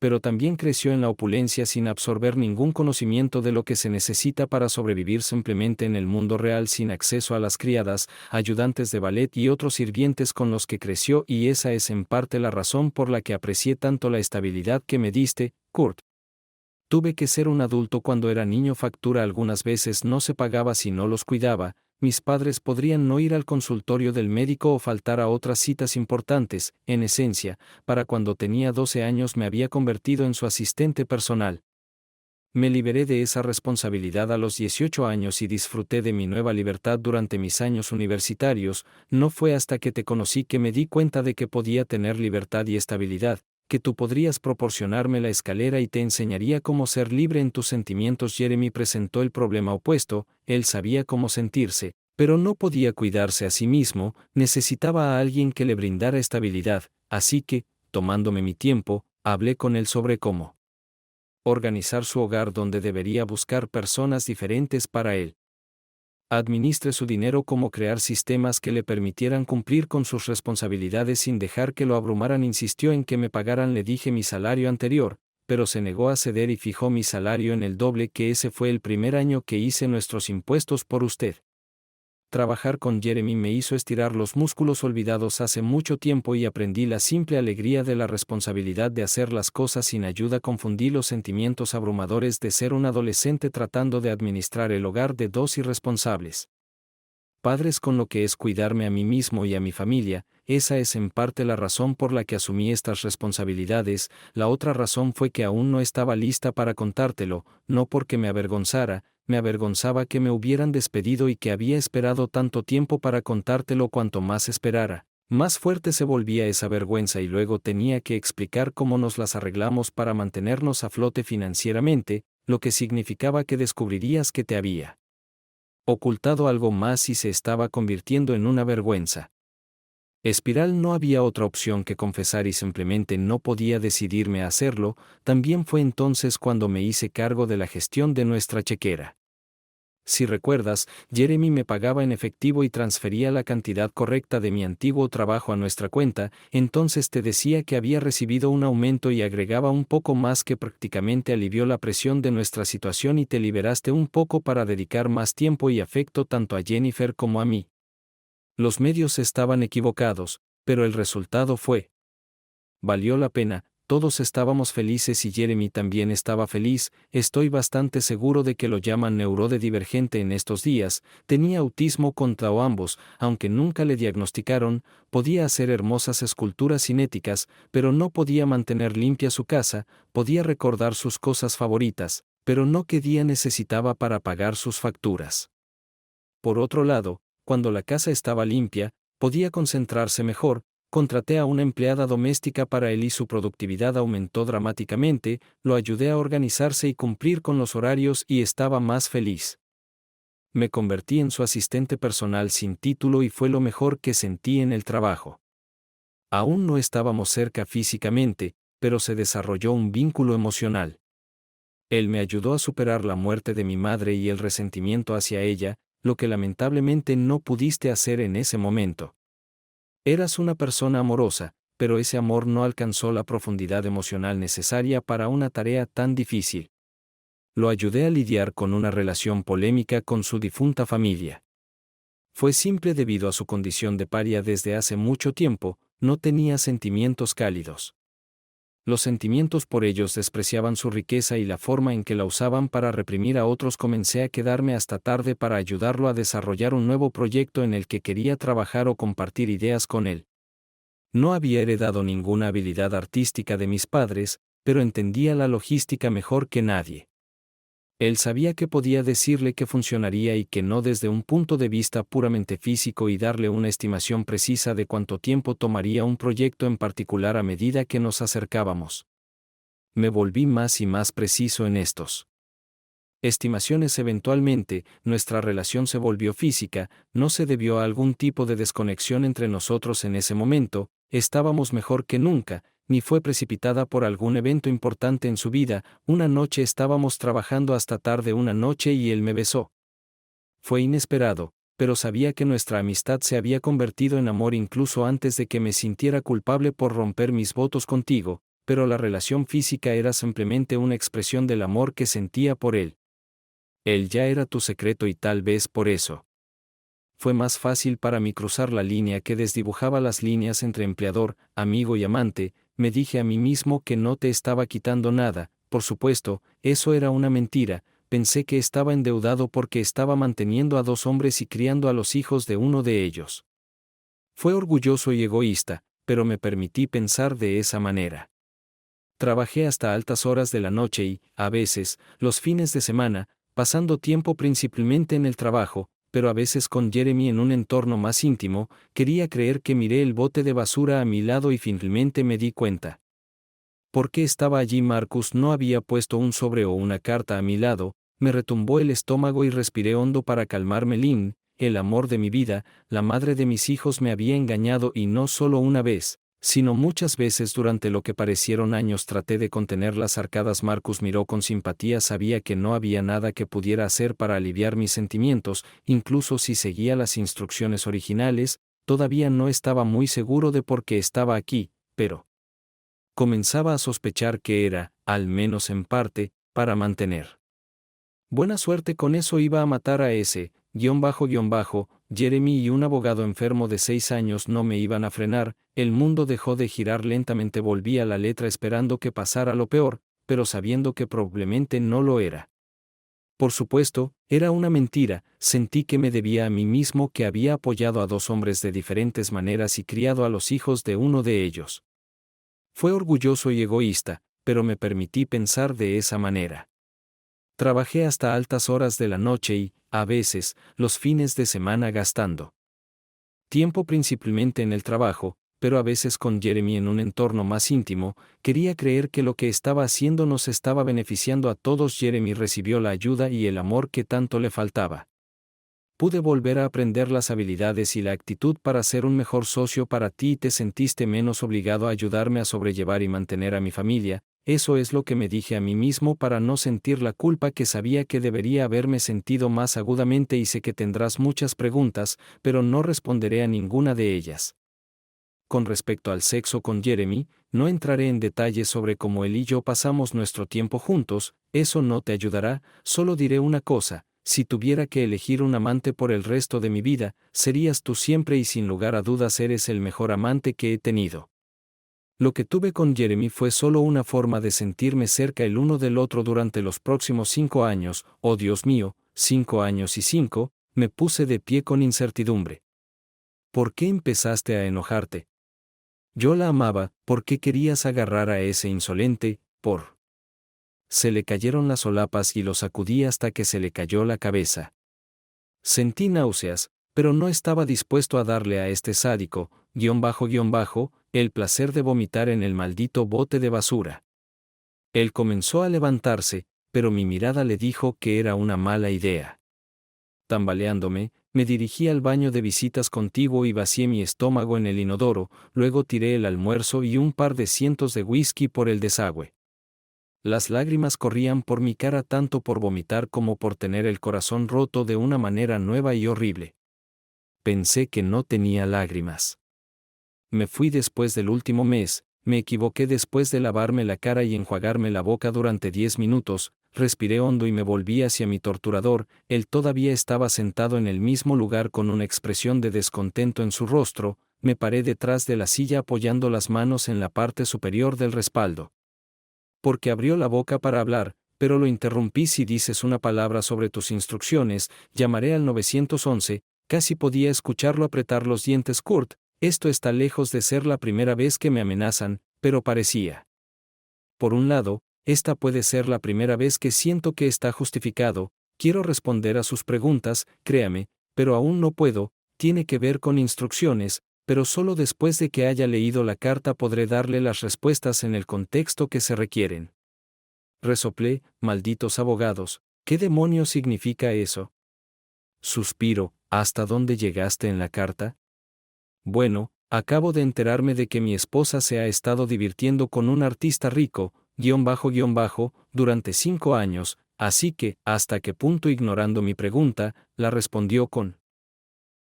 Pero también creció en la opulencia sin absorber ningún conocimiento de lo que se necesita para sobrevivir simplemente en el mundo real, sin acceso a las criadas, ayudantes de ballet y otros sirvientes con los que creció, y esa es en parte la razón por la que aprecié tanto la estabilidad que me diste, Kurt. Tuve que ser un adulto cuando era niño. Factura algunas veces no se pagaba si no los cuidaba. Mis padres podrían no ir al consultorio del médico o faltar a otras citas importantes. En esencia, para cuando tenía 12 años me había convertido en su asistente personal. Me liberé de esa responsabilidad a los 18 años y disfruté de mi nueva libertad durante mis años universitarios. No fue hasta que te conocí que me di cuenta de que podía tener libertad y estabilidad. que tú podrías proporcionarme la escalera y te enseñaría cómo ser libre en tus sentimientos. Jeremy presentó el problema opuesto, él sabía cómo sentirse, pero no podía cuidarse a sí mismo, necesitaba a alguien que le brindara estabilidad, así que, tomándome mi tiempo, hablé con él sobre cómo organizar su hogar donde debería buscar personas diferentes para él. Administre su dinero, como crear sistemas que le permitieran cumplir con sus responsabilidades sin dejar que lo abrumaran. Insistió en que me pagaran, le dije mi salario anterior, pero se negó a ceder y fijó mi salario en el doble, que ese fue el primer año que hice nuestros impuestos por usted. Trabajar con Jeremy me hizo estirar los músculos olvidados hace mucho tiempo y aprendí la simple alegría de la responsabilidad de hacer las cosas sin ayuda. Confundí los sentimientos abrumadores de ser un adolescente tratando de administrar el hogar de dos irresponsables padres con lo que es cuidarme a mí mismo y a mi familia. Esa es en parte la razón por la que asumí estas responsabilidades. La otra razón fue que aún no estaba lista para contártelo, no porque me avergonzara, me avergonzaba que me hubieran despedido y que había esperado tanto tiempo para contártelo. Cuanto más esperara, más fuerte se volvía esa vergüenza, y luego tenía que explicar cómo nos las arreglamos para mantenernos a flote financieramente, lo que significaba que descubrirías que te había ocultado algo más y se estaba convirtiendo en una vergüenza espiral. No había otra opción que confesar y simplemente no podía decidirme a hacerlo. También fue entonces cuando me hice cargo de la gestión de nuestra chequera. Si recuerdas, Jeremy me pagaba en efectivo y transfería la cantidad correcta de mi antiguo trabajo a nuestra cuenta. Entonces te decía que había recibido un aumento y agregaba un poco más, que prácticamente alivió la presión de nuestra situación y te liberaste un poco para dedicar más tiempo y afecto tanto a Jennifer como a mí. Los medios estaban equivocados, pero el resultado valió la pena. Todos estábamos felices y Jeremy también estaba feliz. Estoy bastante seguro de que lo llaman neurodivergente en estos días. Tenía autismo contra o ambos, aunque nunca le diagnosticaron. Podía hacer hermosas esculturas cinéticas, pero no podía mantener limpia su casa. Podía recordar sus cosas favoritas, pero no qué día necesitaba para pagar sus facturas. Por otro lado, cuando la casa estaba limpia, podía concentrarse mejor. Contraté a una empleada doméstica para él y su productividad aumentó dramáticamente. Lo ayudé a organizarse y cumplir con los horarios y estaba más feliz. Me convertí en su asistente personal sin título y fue lo mejor que sentí en el trabajo. Aún no estábamos cerca físicamente, pero se desarrolló un vínculo emocional. Él me ayudó a superar la muerte de mi madre y el resentimiento hacia ella, lo que lamentablemente no pudiste hacer en ese momento. Eras una persona amorosa, pero ese amor no alcanzó la profundidad emocional necesaria para una tarea tan difícil. Lo ayudé a lidiar con una relación polémica con su difunta familia. Fue simple debido a su condición de paria desde hace mucho tiempo. No tenía sentimientos cálidos. Los sentimientos por ellos despreciaban su riqueza y la forma en que la usaban para reprimir a otros. Comencé a quedarme hasta tarde para ayudarlo a desarrollar un nuevo proyecto en el que quería trabajar o compartir ideas con él. No había heredado ninguna habilidad artística de mis padres, pero entendía la logística mejor que nadie. Él sabía que podía decirle que funcionaría y que no desde un punto de vista puramente físico, y darle una estimación precisa de cuánto tiempo tomaría un proyecto en particular a medida que nos acercábamos. Me volví más y más preciso en estos estimaciones. Eventualmente, nuestra relación se volvió física. No se debió a algún tipo de desconexión entre nosotros en ese momento. Estábamos mejor que nunca, ni fue precipitada por algún evento importante en su vida. Una noche estábamos trabajando hasta tarde una noche y él me besó. Fue inesperado, pero sabía que nuestra amistad se había convertido en amor incluso antes de que me sintiera culpable por romper mis votos contigo, pero la relación física era simplemente una expresión del amor que sentía por él. Él ya era tu secreto y tal vez por eso fue más fácil para mí cruzar la línea que desdibujaba las líneas entre empleador, amigo y amante. Me dije a mí mismo que no te estaba quitando nada. Por supuesto, eso era una mentira. Pensé que estaba endeudado porque estaba manteniendo a 2 hombres y criando a los hijos de uno de ellos. Fue orgulloso y egoísta, pero me permití pensar de esa manera. Trabajé hasta altas horas de la noche y, a veces, los fines de semana, pasando tiempo principalmente en el trabajo, pero a veces con Jeremy en un entorno más íntimo. Quería creer que miré el bote de basura a mi lado y finalmente me di cuenta ¿Por qué estaba allí Marcus? No había puesto un sobre o una carta a mi lado, me retumbó el estómago y respiré hondo para calmarme. Lynn, el amor de mi vida, la madre de mis hijos, me había engañado, y no solo una vez, sino muchas veces durante lo que parecieron años. Traté de contener las arcadas. Marcus miró con simpatía. Sabía que no había nada que pudiera hacer para aliviar mis sentimientos, incluso si seguía las instrucciones originales. Todavía no estaba muy seguro de por qué estaba aquí, pero comenzaba a sospechar que era, al menos en parte, para mantener buena suerte. Con eso iba a matar a ese Jeremy, y un abogado enfermo de 6 años no me iban a frenar. El mundo dejó de girar lentamente. Volví a la letra esperando que pasara lo peor, pero sabiendo que probablemente no lo era. Por supuesto, era una mentira. Sentí que me debía a mí mismo, que había apoyado a 2 hombres de diferentes maneras y criado a los hijos de uno de ellos. Fue orgulloso y egoísta, pero me permití pensar de esa manera. Trabajé hasta altas horas de la noche y, a veces, los fines de semana, gastando tiempo principalmente en el trabajo, pero a veces con Jeremy en un entorno más íntimo. Quería creer que lo que estaba haciendo nos estaba beneficiando a todos. Jeremy recibió la ayuda y el amor que tanto le faltaba. Pude volver a aprender las habilidades y la actitud para ser un mejor socio para ti. Te sentiste menos obligado a ayudarme a sobrellevar y mantener a mi familia. Eso es lo que me dije a mí mismo para no sentir la culpa que sabía que debería haberme sentido más agudamente. Y sé que tendrás muchas preguntas, pero no responderé a ninguna de ellas. Con respecto al sexo con Jeremy, no entraré en detalles sobre cómo él y yo pasamos nuestro tiempo juntos. Eso no te ayudará. Solo diré una cosa: si tuviera que elegir un amante por el resto de mi vida, serías tú siempre, y sin lugar a dudas eres el mejor amante que he tenido. Lo que tuve con Jeremy fue solo una forma de sentirme cerca el uno del otro durante los próximos 5 años. Oh Dios mío, 5 años y 5, me puse de pie con incertidumbre. ¿Por qué empezaste a enojarte? Yo la amaba. ¿Por qué querías agarrar a ese insolente? Se le cayeron las solapas y lo sacudí hasta que se le cayó la cabeza. Sentí náuseas, pero no estaba dispuesto a darle a este sádico, el placer de vomitar en el maldito bote de basura. Él comenzó a levantarse, pero mi mirada le dijo que era una mala idea. Tambaleándome, me dirigí al baño de visitas contiguo y vacié mi estómago en el inodoro. Luego tiré el almuerzo y un par de cientos de whisky por el desagüe. Las lágrimas corrían por mi cara, tanto por vomitar como por tener el corazón roto de una manera nueva y horrible. Pensé que no tenía lágrimas. Me fui después del último mes. Me equivoqué. Después de lavarme la cara y enjuagarme la boca durante 10 minutos, respiré hondo y me volví hacia mi torturador. Él todavía estaba sentado en el mismo lugar con una expresión de descontento en su rostro. Me paré detrás de la silla apoyando las manos en la parte superior del respaldo. Porque abrió la boca para hablar, pero lo interrumpí. Si dices una palabra sobre tus instrucciones, llamaré al 911. Casi podía escucharlo apretar los dientes. Kurt, esto está lejos de ser la primera vez que me amenazan, pero parecía. Por un lado, esta puede ser la primera vez que siento que está justificado. Quiero responder a sus preguntas, créame, pero aún no puedo. Tiene que ver con instrucciones, pero solo después de que haya leído la carta podré darle las respuestas en el contexto que se requieren. Resoplé: malditos abogados, ¿qué demonios significa eso? Suspiro: ¿hasta dónde llegaste en la carta? Bueno, acabo de enterarme de que mi esposa se ha estado divirtiendo con un artista rico, durante 5 años, así que, ¿hasta qué punto? Ignorando mi pregunta, la respondió con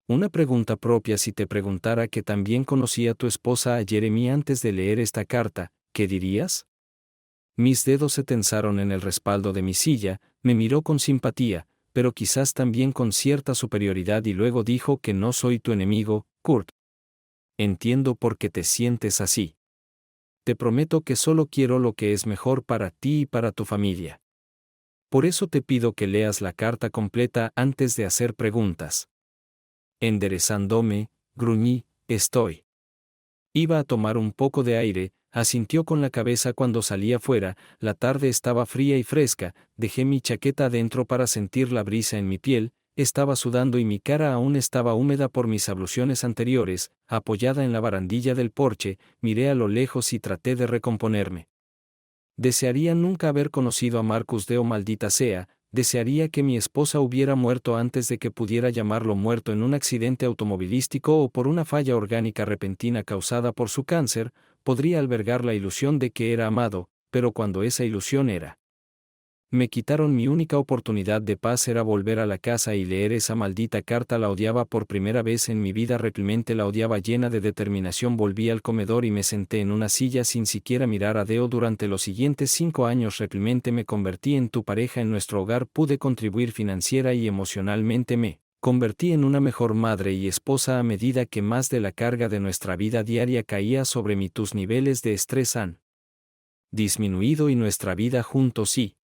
una pregunta propia. Si te preguntara que también conocía a tu esposa, a Jeremy, antes de leer esta carta, ¿qué dirías? Mis dedos se tensaron en el respaldo de mi silla. Me miró con simpatía, pero quizás también con cierta superioridad, y luego dijo que no soy tu enemigo, Kurt. Entiendo por qué te sientes así. Te prometo que solo quiero lo que es mejor para ti y para tu familia. Por eso te pido que leas la carta completa antes de hacer preguntas. Enderezándome, gruñí: estoy. Iba a tomar un poco de aire. Asintió con la cabeza. Cuando salí afuera, la tarde estaba fría y fresca. Dejé mi chaqueta adentro para sentir la brisa en mi piel. Estaba sudando y mi cara aún estaba húmeda por mis abluciones anteriores. Apoyada en la barandilla del porche, miré a lo lejos y traté de recomponerme. Desearía nunca haber conocido a Marcus Deo, maldita sea. Desearía que mi esposa hubiera muerto antes de que pudiera llamarlo muerto en un accidente automovilístico o por una falla orgánica repentina causada por su cáncer. Podría albergar la ilusión de que era amado, pero cuando esa ilusión era me quitaron, mi única oportunidad de paz era volver a la casa y leer esa maldita carta. La odiaba por primera vez en mi vida, realmente la odiaba. Llena de determinación volví al comedor y me senté en una silla sin siquiera mirar a Deo. Durante los siguientes 5 años realmente me convertí en tu pareja en nuestro hogar, pude contribuir financiera y emocionalmente, me convertí en una mejor madre y esposa a medida que más de la carga de nuestra vida diaria caía sobre mí. Tus niveles de estrés han disminuido y nuestra vida juntos sí.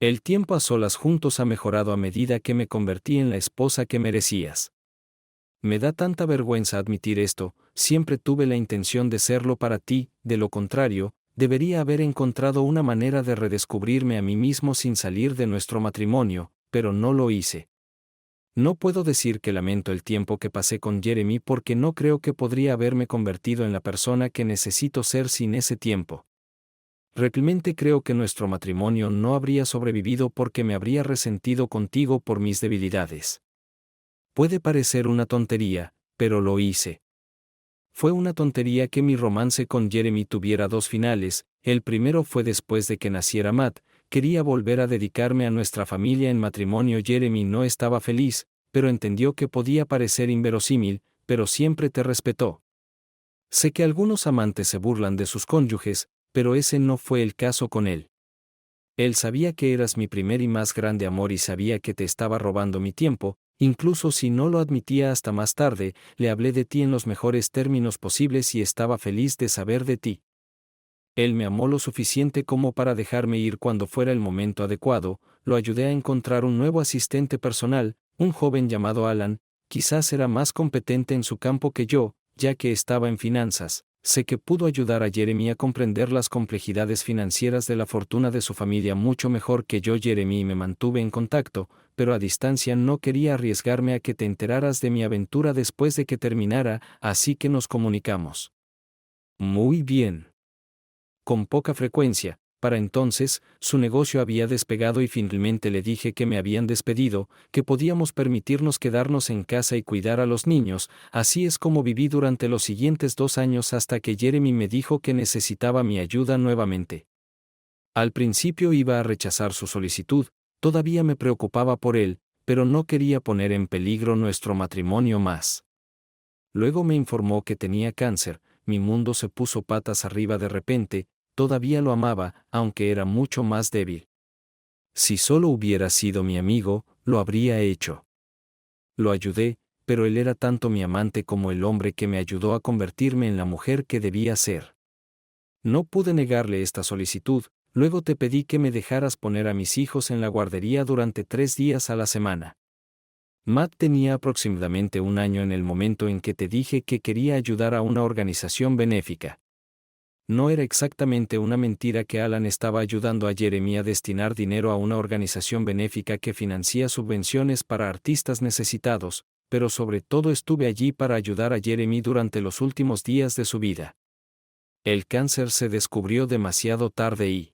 El tiempo a solas juntos ha mejorado a medida que me convertí en la esposa que merecías. Me da tanta vergüenza admitir esto, siempre tuve la intención de serlo para ti, de lo contrario, debería haber encontrado una manera de redescubrirme a mí mismo sin salir de nuestro matrimonio, pero no lo hice. No puedo decir que lamento el tiempo que pasé con Jeremy porque no creo que podría haberme convertido en la persona que necesito ser sin ese tiempo. Realmente creo que nuestro matrimonio no habría sobrevivido porque me habría resentido contigo por mis debilidades. Puede parecer una tontería, pero lo hice. Fue una tontería que mi romance con Jeremy tuviera 2 finales. El primero fue después de que naciera Matt. Quería volver a dedicarme a nuestra familia en matrimonio. Jeremy no estaba feliz, pero entendió que podía parecer inverosímil, pero siempre te respetó. Sé que algunos amantes se burlan de sus cónyuges, pero ese no fue el caso con él. Él sabía que eras mi primer y más grande amor y sabía que te estaba robando mi tiempo, incluso si no lo admitía hasta más tarde. Le hablé de ti en los mejores términos posibles y estaba feliz de saber de ti. Él me amó lo suficiente como para dejarme ir cuando fuera el momento adecuado. Lo ayudé a encontrar un nuevo asistente personal, un joven llamado Alan. Quizás era más competente en su campo que yo, ya que estaba en finanzas. Sé que pudo ayudar a Jeremy a comprender las complejidades financieras de la fortuna de su familia mucho mejor que yo. Jeremy me mantuve en contacto, pero a distancia. No quería arriesgarme a que te enteraras de mi aventura después de que terminara, así que nos comunicamos. Muy bien. Con poca frecuencia. Para entonces, su negocio había despegado y finalmente le dije que me habían despedido, que podíamos permitirnos quedarnos en casa y cuidar a los niños. Así es como viví durante los siguientes 2 años hasta que Jeremy me dijo que necesitaba mi ayuda nuevamente. Al principio iba a rechazar su solicitud, todavía me preocupaba por él, pero no quería poner en peligro nuestro matrimonio más. Luego me informó que tenía cáncer. Mi mundo se puso patas arriba de repente. Todavía lo amaba, aunque era mucho más débil. Si solo hubiera sido mi amigo, lo habría hecho. Lo ayudé, pero él era tanto mi amante como el hombre que me ayudó a convertirme en la mujer que debía ser. No pude negarle esta solicitud. Luego te pedí que me dejaras poner a mis hijos en la guardería durante 3 días a la semana. Matt tenía aproximadamente 1 año en el momento en que te dije que quería ayudar a una organización benéfica. No era exactamente una mentira que Alan estaba ayudando a Jeremy a destinar dinero a una organización benéfica que financia subvenciones para artistas necesitados, pero sobre todo estuve allí para ayudar a Jeremy durante los últimos días de su vida. El cáncer se descubrió demasiado tarde y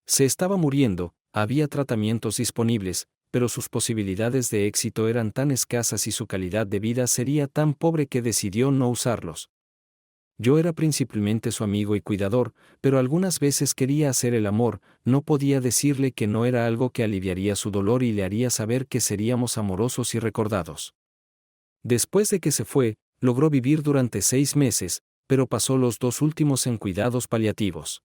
se estaba muriendo. Había tratamientos disponibles, pero sus posibilidades de éxito eran tan escasas y su calidad de vida sería tan pobre que decidió no usarlos. Yo era principalmente su amigo y cuidador, pero algunas veces quería hacer el amor. No podía decirle que no. Era algo que aliviaría su dolor y le haría saber que seríamos amorosos y recordados. Después de que se fue, logró vivir durante 6 meses, pero pasó los 2 últimos en cuidados paliativos.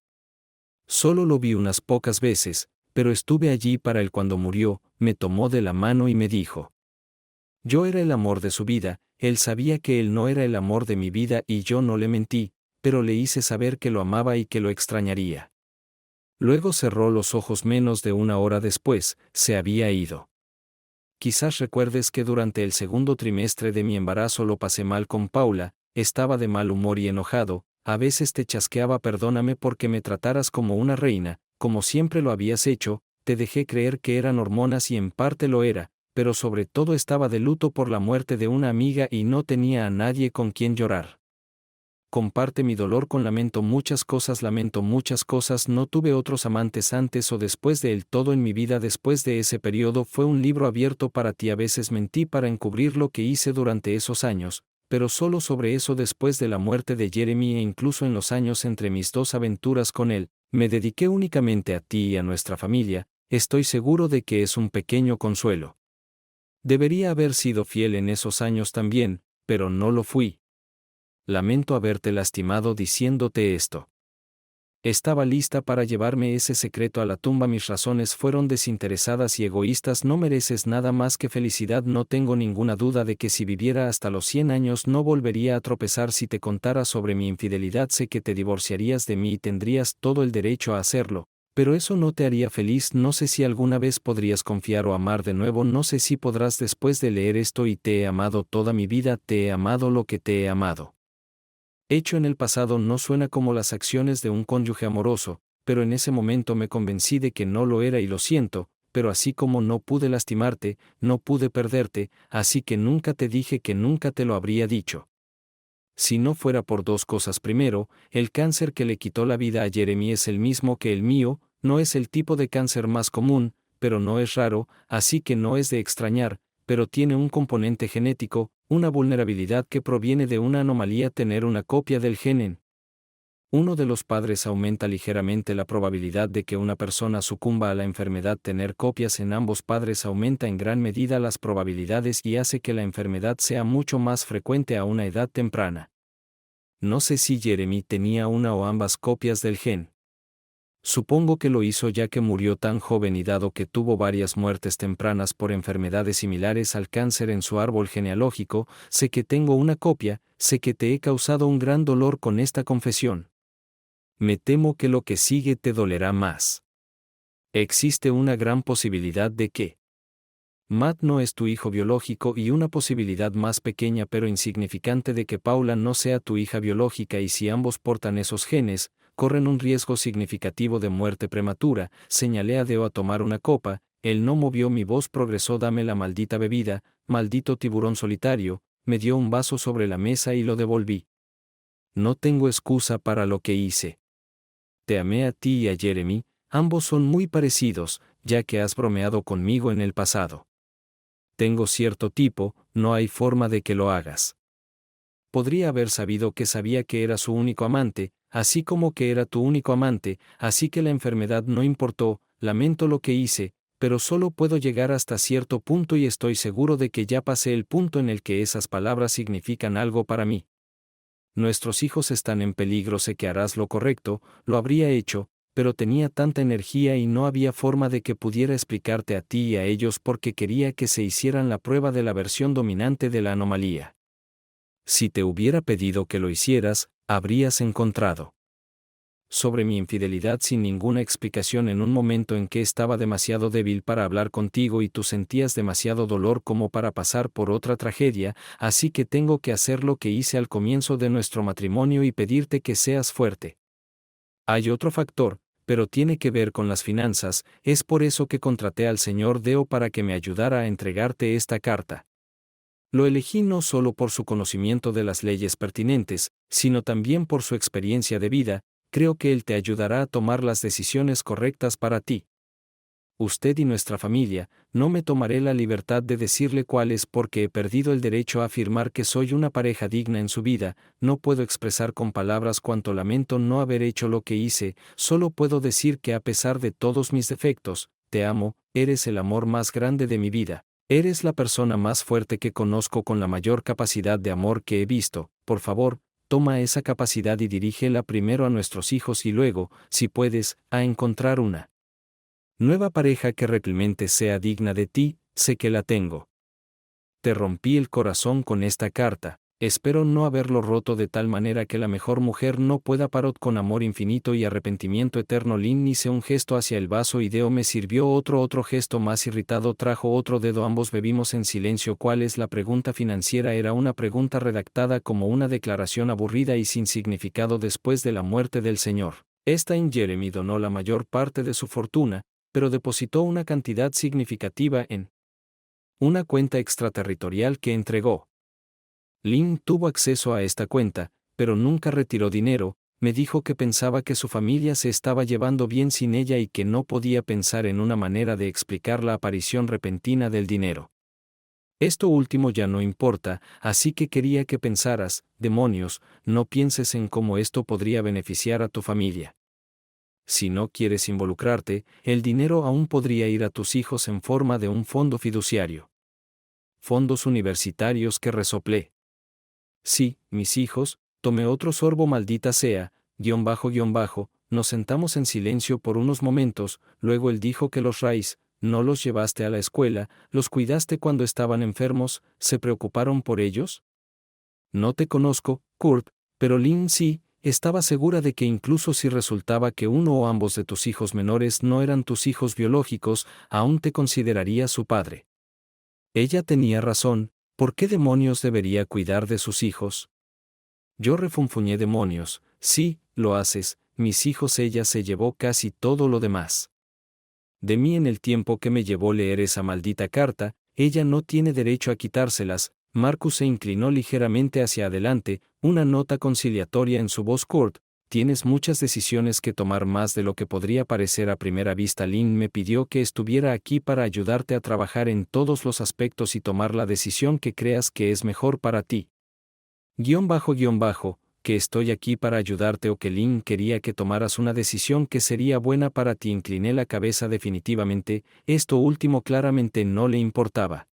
Solo lo vi unas pocas veces, pero estuve allí para él cuando murió. Me tomó de la mano y me dijo: yo era el amor de su vida. Él sabía que él no era el amor de mi vida y yo no le mentí, pero le hice saber que lo amaba y que lo extrañaría. Luego cerró los ojos. Menos de 1 hora después, se había ido. Quizás recuerdes que durante el segundo trimestre de mi embarazo lo pasé mal con Paula. Estaba de mal humor y enojado. A veces te chasqueaba. Perdóname porque me trataras como una reina, como siempre lo habías hecho. Te dejé creer que eran hormonas y en parte lo era, pero sobre todo estaba de luto por la muerte de una amiga y no tenía a nadie con quien llorar. comparte mi dolor con lamento muchas cosas, no tuve otros amantes antes o después de él, todo en mi vida después de ese periodo fue un libro abierto para ti, a veces mentí para encubrir lo que hice durante esos años, pero solo sobre eso después de la muerte de Jeremy e incluso en los años entre mis dos aventuras con él, me dediqué únicamente a ti y a nuestra familia, estoy seguro de que es un pequeño consuelo. Debería haber sido fiel en esos años también, pero no lo fui. Lamento haberte lastimado diciéndote esto. Estaba lista para llevarme ese secreto a la tumba, mis razones fueron desinteresadas y egoístas, no mereces nada más que felicidad, no tengo ninguna duda de que si viviera hasta los 100 años no volvería a tropezar si te contara sobre mi infidelidad, sé que te divorciarías de mí y tendrías todo el derecho a hacerlo, pero eso no te haría feliz, no sé si alguna vez podrías confiar o amar de nuevo, no sé si podrás después de leer esto y te he amado toda mi vida, te he amado lo que te he amado. Hecho en el pasado no suena como las acciones de un cónyuge amoroso, pero en ese momento me convencí de que no lo era y lo siento, pero así como no pude lastimarte, no pude perderte, así que nunca te dije que nunca te lo habría dicho. Si no fuera por dos cosas, primero, el cáncer que le quitó la vida a Jeremy es el mismo que el mío, no es el tipo de cáncer más común, pero no es raro, así que no es de extrañar, pero tiene un componente genético, una vulnerabilidad que proviene de una anomalía, tener una copia del gen en uno de los padres aumenta ligeramente la probabilidad de que una persona sucumba a la enfermedad, tener copias en ambos padres aumenta en gran medida las probabilidades y hace que la enfermedad sea mucho más frecuente a una edad temprana. No sé si Jeremy tenía una o ambas copias del gen. Supongo que lo hizo ya que murió tan joven y dado que tuvo varias muertes tempranas por enfermedades similares al cáncer en su árbol genealógico, sé que tengo una copia, sé que te he causado un gran dolor con esta confesión. Me temo que lo que sigue te dolerá más. Existe una gran posibilidad de que Matt no es tu hijo biológico y una posibilidad más pequeña pero insignificante de que Paula no sea tu hija biológica, y si ambos portan esos genes, corren un riesgo significativo de muerte prematura. Señalé a Deo a tomar una copa, él no movió mi voz, progresó: dame la maldita bebida, maldito tiburón solitario, me dio un vaso sobre la mesa y lo devolví. No tengo excusa para lo que hice. Te amé a ti y a Jeremy, ambos son muy parecidos, ya que has bromeado conmigo en el pasado. Tengo cierto tipo, no hay forma de que lo hagas. Podría haber sabido que sabía que era su único amante, así como que era tu único amante, así que la enfermedad no importó, lamento lo que hice, pero solo puedo llegar hasta cierto punto y estoy seguro de que ya pasé el punto en el que esas palabras significan algo para mí. Nuestros hijos están en peligro, sé que harás lo correcto, lo habría hecho, pero tenía tanta energía y no había forma de que pudiera explicarte a ti y a ellos porque quería que se hicieran la prueba de la versión dominante de la anomalía. Si te hubiera pedido que lo hicieras, habrías encontrado sobre mi infidelidad sin ninguna explicación en un momento en que estaba demasiado débil para hablar contigo y tú sentías demasiado dolor como para pasar por otra tragedia, así que tengo que hacer lo que hice al comienzo de nuestro matrimonio y pedirte que seas fuerte. Hay otro factor, pero tiene que ver con las finanzas, es por eso que contraté al señor Deo para que me ayudara a entregarte esta carta. Lo elegí no solo por su conocimiento de las leyes pertinentes, sino también por su experiencia de vida. Creo que él te ayudará a tomar las decisiones correctas para ti. Usted y nuestra familia, no me tomaré la libertad de decirle cuál es porque he perdido el derecho a afirmar que soy una pareja digna en su vida, no puedo expresar con palabras cuánto lamento no haber hecho lo que hice, solo puedo decir que a pesar de todos mis defectos, te amo, eres el amor más grande de mi vida. Eres la persona más fuerte que conozco con la mayor capacidad de amor que he visto. Por favor, toma esa capacidad y dirígela primero a nuestros hijos y luego, si puedes, a encontrar una nueva pareja que realmente sea digna de ti. Sé que la tengo. Te rompí el corazón con esta carta. Espero no haberlo roto de tal manera que la mejor mujer no pueda parar. Con amor infinito y arrepentimiento eterno. Lynn hice un gesto hacia el vaso y Deo me sirvió otro gesto más irritado, trajo otro dedo, ambos bebimos en silencio. ¿Cuál es la pregunta financiera? Era una pregunta redactada como una declaración aburrida y sin significado después de la muerte del señor Jeremy donó la mayor parte de su fortuna, pero depositó una cantidad significativa en una cuenta extraterritorial que entregó. Lynn tuvo acceso a esta cuenta, pero nunca retiró dinero. Me dijo que pensaba que su familia se estaba llevando bien sin ella y que no podía pensar en una manera de explicar la aparición repentina del dinero. Esto último ya no importa, así que quería que pensaras, demonios, no pienses en cómo esto podría beneficiar a tu familia. Si no quieres involucrarte, el dinero aún podría ir a tus hijos en forma de un fondo fiduciario. Fondos universitarios que resoplé. Sí, mis hijos, tomé otro sorbo maldita sea, nos sentamos en silencio por unos momentos, luego él dijo que los Rice, ¿no los llevaste a la escuela, los cuidaste cuando estaban enfermos, se preocuparon por ellos? No te conozco, Kurt, pero Lynn sí, estaba segura de que incluso si resultaba que uno o ambos de tus hijos menores no eran tus hijos biológicos, aún te consideraría su padre. Ella tenía razón, ¿por qué demonios debería cuidar de sus hijos? Yo refunfuñé demonios, sí, lo haces, mis hijos ella se llevó casi todo lo demás. De mí en el tiempo que me llevó leer esa maldita carta, ella no tiene derecho a quitárselas. Marcus se inclinó ligeramente hacia adelante, una nota conciliatoria en su voz. Kurt, tienes muchas decisiones que tomar más de lo que podría parecer a primera vista. Lynn me pidió que estuviera aquí para ayudarte a trabajar en todos los aspectos y tomar la decisión que creas que es mejor para ti. Que estoy aquí para ayudarte o que Lynn quería que tomaras una decisión que sería buena para ti. Incliné la cabeza definitivamente, esto último claramente no le importaba.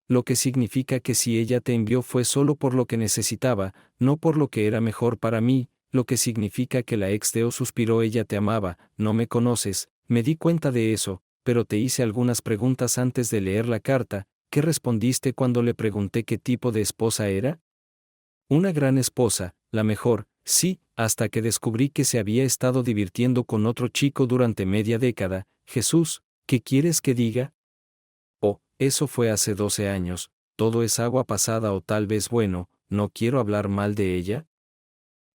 Lo que significa que si ella te envió fue solo por lo que necesitaba, no por lo que era mejor para mí, lo que significa que la ex Deo suspiró. Ella te amaba, no me conoces, me di cuenta de eso, pero te hice algunas preguntas antes de leer la carta. ¿Qué respondiste cuando le pregunté qué tipo de esposa era? Una gran esposa, la mejor, sí, hasta que descubrí que se había estado divirtiendo con otro chico durante media década. Jesús, ¿qué quieres que diga? Oh, eso fue hace 12 años, todo es agua pasada o tal vez bueno, no quiero hablar mal de ella.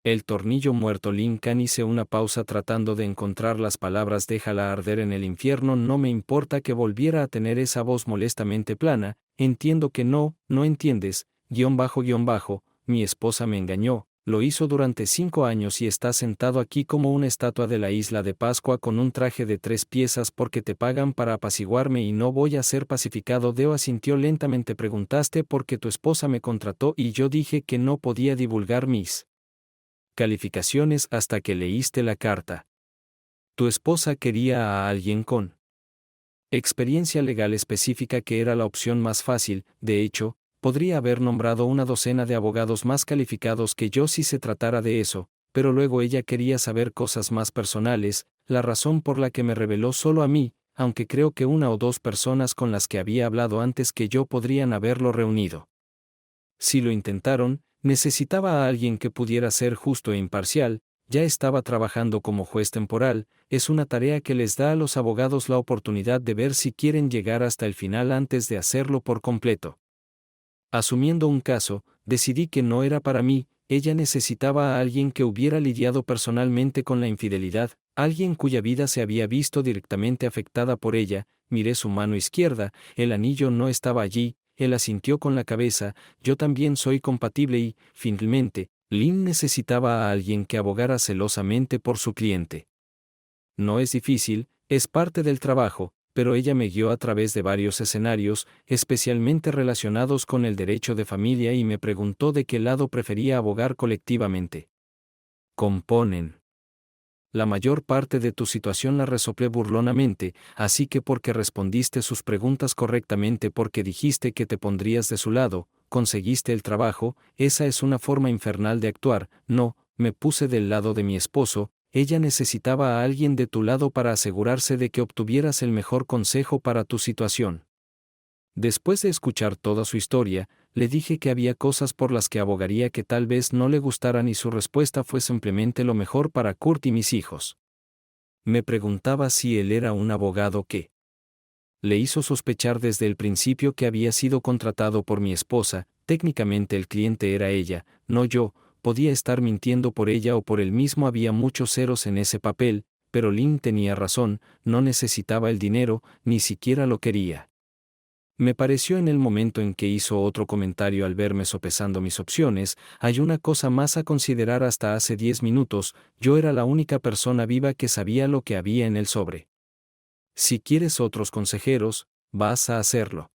El tornillo muerto. Lincoln hice una pausa tratando de encontrar las palabras. Déjala arder en el infierno. No me importa que volviera a tener esa voz molestamente plana. Entiendo que no entiendes, mi esposa me engañó, lo hizo durante 5 años y está sentado aquí como una estatua de la isla de Pascua con un traje de 3 piezas porque te pagan para apaciguarme y no voy a ser pacificado. Deo asintió lentamente. Preguntaste por qué tu esposa me contrató y yo dije que no podía divulgar mis calificaciones hasta que leíste la carta. Tu esposa quería a alguien con experiencia legal específica, que era la opción más fácil. De hecho, podría haber nombrado una docena de abogados más calificados que yo si se tratara de eso, pero luego ella quería saber cosas más personales, la razón por la que me reveló solo a mí, aunque creo que una o dos personas con las que había hablado antes que yo podrían haberlo reunido. Si lo intentaron, necesitaba a alguien que pudiera ser justo e imparcial. Ya estaba trabajando como juez temporal, es una tarea que les da a los abogados la oportunidad de ver si quieren llegar hasta el final antes de hacerlo por completo. Asumiendo un caso, decidí que no era para mí. Ella necesitaba a alguien que hubiera lidiado personalmente con la infidelidad, alguien cuya vida se había visto directamente afectada por ella. Miré su mano izquierda, el anillo no estaba allí. Él asintió con la cabeza. Yo también soy compatible y, finalmente, Lynn necesitaba a alguien que abogara celosamente por su cliente. No es difícil, es parte del trabajo, pero ella me guió a través de varios escenarios, especialmente relacionados con el derecho de familia, y me preguntó de qué lado prefería abogar colectivamente. Componen. La mayor parte de tu situación, la resoplé burlonamente, así que porque respondiste sus preguntas correctamente, porque dijiste que te pondrías de su lado, conseguiste el trabajo. Esa es una forma infernal de actuar. No, me puse del lado de mi esposo. Ella necesitaba a alguien de tu lado para asegurarse de que obtuvieras el mejor consejo para tu situación. Después de escuchar toda su historia, le dije que había cosas por las que abogaría que tal vez no le gustaran y su respuesta fue simplemente lo mejor para Kurt y mis hijos. Me preguntaba si él era un abogado que le hizo sospechar desde el principio que había sido contratado por mi esposa. Técnicamente el cliente era ella, no yo. Podía estar mintiendo por ella o por él mismo. Había muchos ceros en ese papel, pero Lynn tenía razón, no necesitaba el dinero, ni siquiera lo quería. Me pareció en el momento en que hizo otro comentario al verme sopesando mis opciones, hay una cosa más a considerar hasta hace 10 minutos, yo era la única persona viva que sabía lo que había en el sobre. Si quieres otros consejeros, vas a hacerlo.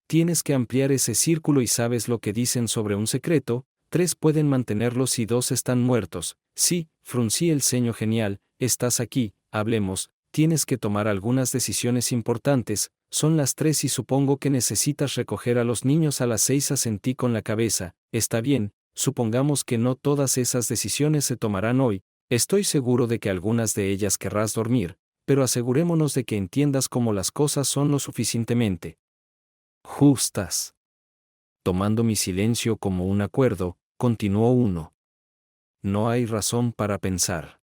Tienes que ampliar ese círculo y sabes lo que dicen sobre un secreto, 3 pueden mantenerlo si 2 están muertos. Sí, fruncí el ceño genial, estás aquí, hablemos, tienes que tomar algunas decisiones importantes, son las 3 y supongo que necesitas recoger a los niños a las 6, asentí con la cabeza, está bien, supongamos que no todas esas decisiones se tomarán hoy, estoy seguro de que algunas de ellas querrás dormir, pero asegurémonos de que entiendas cómo las cosas son lo suficientemente justas. Tomando mi silencio como un acuerdo, continuó uno. No hay razón para pensar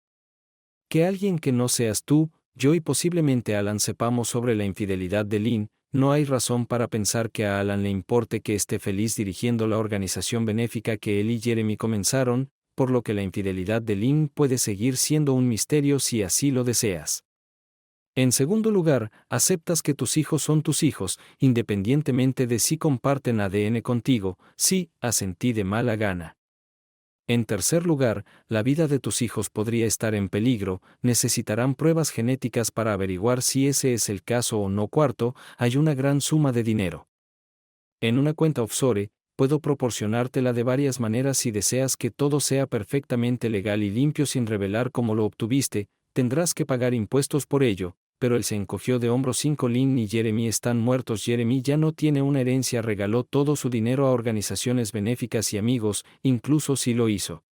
que alguien que no seas tú, yo y posiblemente Alan sepamos sobre la infidelidad de Lynn, no hay razón para pensar que a Alan le importe que esté feliz dirigiendo la organización benéfica que él y Jeremy comenzaron, por lo que la infidelidad de Lynn puede seguir siendo un misterio si así lo deseas. En segundo lugar, aceptas que tus hijos son tus hijos, independientemente de si comparten ADN contigo, sí, asentí de mala gana. En tercer lugar, la vida de tus hijos podría estar en peligro, necesitarán pruebas genéticas para averiguar si ese es el caso o no. Cuarto, hay una gran suma de dinero en una cuenta offshore, puedo proporcionártela de varias maneras si deseas que todo sea perfectamente legal y limpio sin revelar cómo lo obtuviste, tendrás que pagar impuestos por ello, pero él se encogió de hombros. 5 Lynn y Jeremy están muertos. Jeremy ya no tiene una herencia, regaló todo su dinero a organizaciones benéficas y amigos, incluso si lo hizo.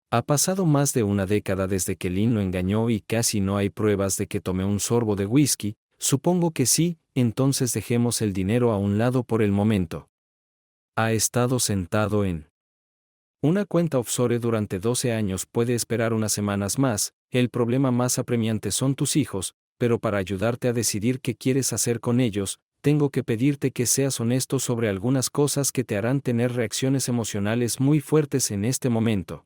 Ha pasado más de una década desde que Lynn lo engañó y casi no hay pruebas de que tomé un sorbo de whisky, supongo que sí, entonces dejemos el dinero a un lado por el momento. Ha estado sentado en una cuenta offshore durante 12 años, puede esperar unas semanas más, el problema más apremiante son tus hijos, pero para ayudarte a decidir qué quieres hacer con ellos, tengo que pedirte que seas honesto sobre algunas cosas que te harán tener reacciones emocionales muy fuertes en este momento.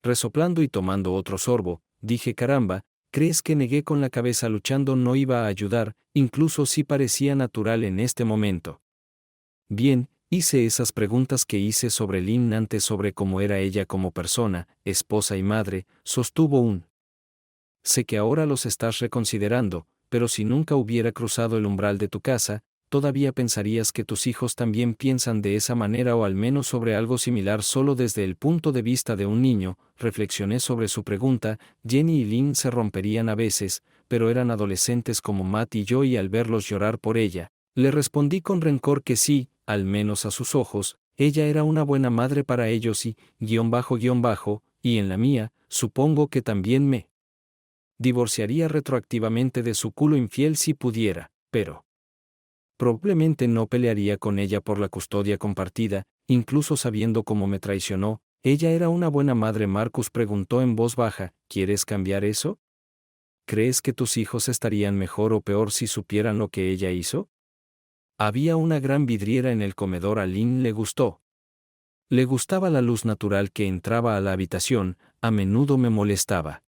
Resoplando y tomando otro sorbo, dije: caramba, ¿crees que negué con la cabeza luchando no iba a ayudar, incluso si parecía natural en este momento? Bien, hice esas preguntas que hice sobre Lynn antes, sobre cómo era ella como persona, esposa y madre, sostuvo un. Sé que ahora los estás reconsiderando, pero si nunca hubiera cruzado el umbral de tu casa, todavía pensarías que tus hijos también piensan de esa manera o al menos sobre algo similar solo desde el punto de vista de un niño. Reflexioné sobre su pregunta. Jenny y Lynn se romperían a veces, pero eran adolescentes como Matt y yo y al verlos llorar por ella, le respondí con rencor que sí, al menos a sus ojos, ella era una buena madre para ellos y, y en la mía, supongo que también me divorciaría retroactivamente de su culo infiel si pudiera, pero probablemente no pelearía con ella por la custodia compartida, incluso sabiendo cómo me traicionó. Ella era una buena madre. Marcus preguntó en voz baja, ¿quieres cambiar eso? ¿Crees que tus hijos estarían mejor o peor si supieran lo que ella hizo? Había una gran vidriera en el comedor. A Lynn le gustó. Le gustaba la luz natural que entraba a la habitación, a menudo me molestaba.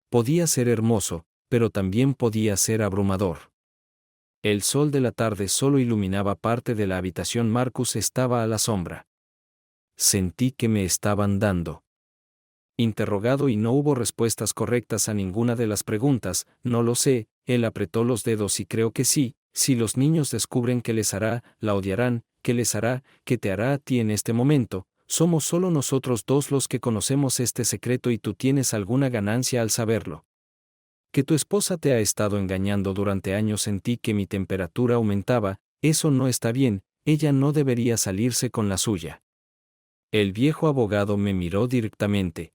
Podía ser hermoso, pero también podía ser abrumador. El sol de la tarde solo iluminaba parte de la habitación. Marcus estaba a la sombra. Sentí que me estaban dando. Interrogado y no hubo respuestas correctas a ninguna de las preguntas. No lo sé, él apretó los dedos y creo que sí. Si los niños descubren qué les hará, la odiarán. ¿Qué les hará? ¿Qué te hará a ti en este momento? Somos solo nosotros dos los que conocemos este secreto y tú tienes alguna ganancia al saberlo. Que tu esposa te ha estado engañando durante años. Sentí que mi temperatura aumentaba. Eso no está bien, ella no debería salirse con la suya. El viejo abogado me miró directamente.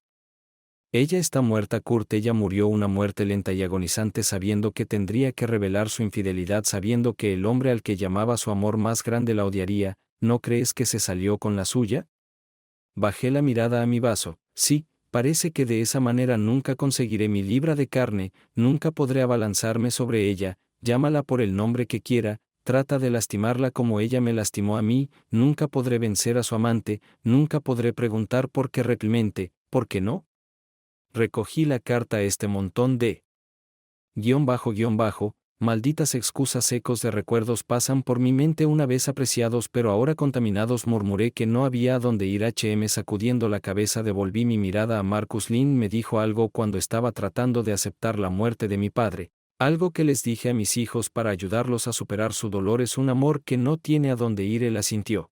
Ella está muerta, Kurt. Ella murió una muerte lenta y agonizante sabiendo que tendría que revelar su infidelidad, sabiendo que el hombre al que llamaba su amor más grande la odiaría. ¿No crees que se salió con la suya? Bajé la mirada a mi vaso. Sí, parece que de esa manera nunca conseguiré mi libra de carne, nunca podré abalanzarme sobre ella, llámala por el nombre que quiera, trata de lastimarla como ella me lastimó a mí, nunca podré vencer a su amante, nunca podré preguntar por qué replemente, ¿por qué no? Recogí la carta. Este montón de malditas excusas, ecos de recuerdos pasan por mi mente una vez apreciados pero ahora contaminados. Murmuré que no había a dónde ir. Sacudiendo la cabeza devolví mi mirada a Marcus. Lynn me dijo algo cuando estaba tratando de aceptar la muerte de mi padre, algo que les dije a mis hijos para ayudarlos a superar su dolor. Es un amor que no tiene a dónde ir. Él asintió.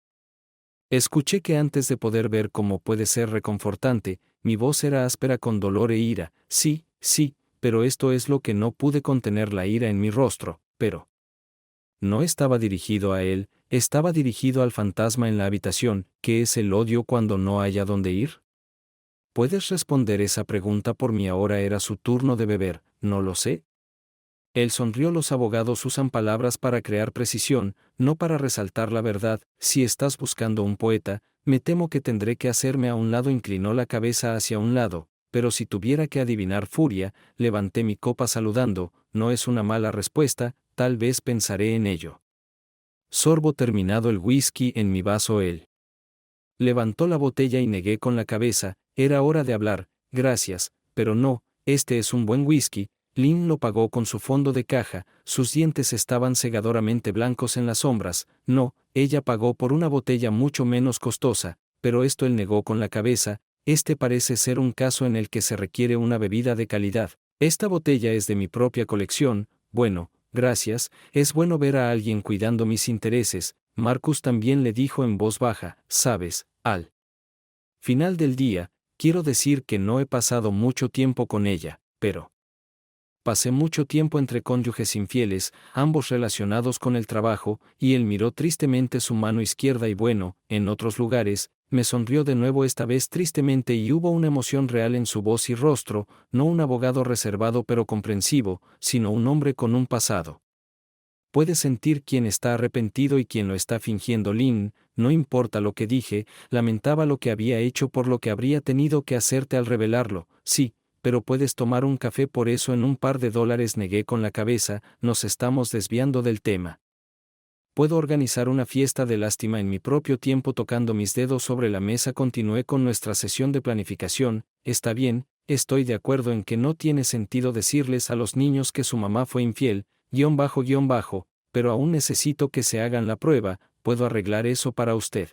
Escuché que antes de poder ver cómo puede ser reconfortante, mi voz era áspera con dolor e ira. Sí, sí, pero esto es lo que no pude contener, la ira en mi rostro, pero no estaba dirigido a él, estaba dirigido al fantasma en la habitación. ¿Qué es el odio cuando no hay a dónde ir? ¿Puedes responder esa pregunta por mí? Ahora era su turno de beber, ¿no lo sé? Él sonrió. Los abogados usan palabras para crear precisión, no para resaltar la verdad. Si estás buscando un poeta, me temo que tendré que hacerme a un lado. Inclinó la cabeza hacia un lado, pero si tuviera que adivinar furia, levanté mi copa saludando. No es una mala respuesta, tal vez pensaré en ello. Sorbo terminado el whisky en mi vaso. Él levantó la botella y negué con la cabeza. Era hora de hablar. Gracias, pero no, este es un buen whisky. Lynn lo pagó con su fondo de caja, sus dientes estaban cegadoramente blancos en las sombras. No, ella pagó por una botella mucho menos costosa, pero esto. Él negó con la cabeza. Este parece ser un caso en el que se requiere una bebida de calidad. Esta botella es de mi propia colección. Bueno, gracias, es bueno ver a alguien cuidando mis intereses. Marcus también le dijo en voz baja. Sabes, al final del día, quiero decir que no he pasado mucho tiempo con ella, pero pasé mucho tiempo entre cónyuges infieles, ambos relacionados con el trabajo, y él miró tristemente su mano izquierda. Y bueno, en otros lugares, me sonrió de nuevo, esta vez tristemente, y hubo una emoción real en su voz y rostro, no un abogado reservado pero comprensivo, sino un hombre con un pasado. Puedes sentir quién está arrepentido y quién lo está fingiendo. Lynn, no importa lo que dije, lamentaba lo que había hecho, por lo que habría tenido que hacerte al revelarlo. Sí, pero puedes tomar un café por eso en un par de dólares. Negué con la cabeza. Nos estamos desviando del tema. Puedo organizar una fiesta de lástima en mi propio tiempo. Tocando mis dedos sobre la mesa, continué con nuestra sesión de planificación. Está bien, estoy de acuerdo en que no tiene sentido decirles a los niños que su mamá fue infiel, pero aún necesito que se hagan la prueba. Puedo arreglar eso para usted.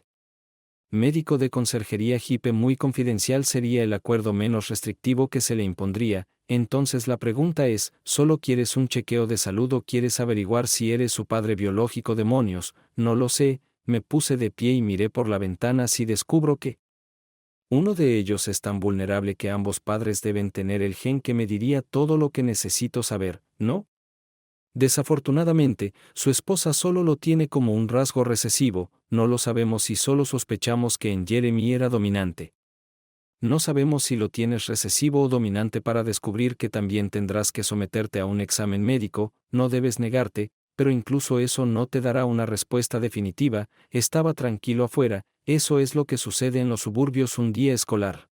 Médico de conserjería. Hipe muy confidencial sería el acuerdo menos restrictivo que se le impondría. Entonces la pregunta es, ¿solo quieres un chequeo de salud o quieres averiguar si eres su padre biológico? Demonios, no lo sé. Me puse de pie y miré por la ventana. Si descubro que uno de ellos es tan vulnerable, que ambos padres deben tener el gen que me diría todo lo que necesito saber, ¿no? Desafortunadamente, su esposa solo lo tiene como un rasgo recesivo. No lo sabemos y solo sospechamos que en Jeremy era dominante. No sabemos si lo tienes recesivo o dominante. Para descubrir que también tendrás que someterte a un examen médico. No debes negarte, pero incluso eso no te dará una respuesta definitiva. Estaba tranquilo afuera. Eso es lo que sucede en los suburbios un día escolar.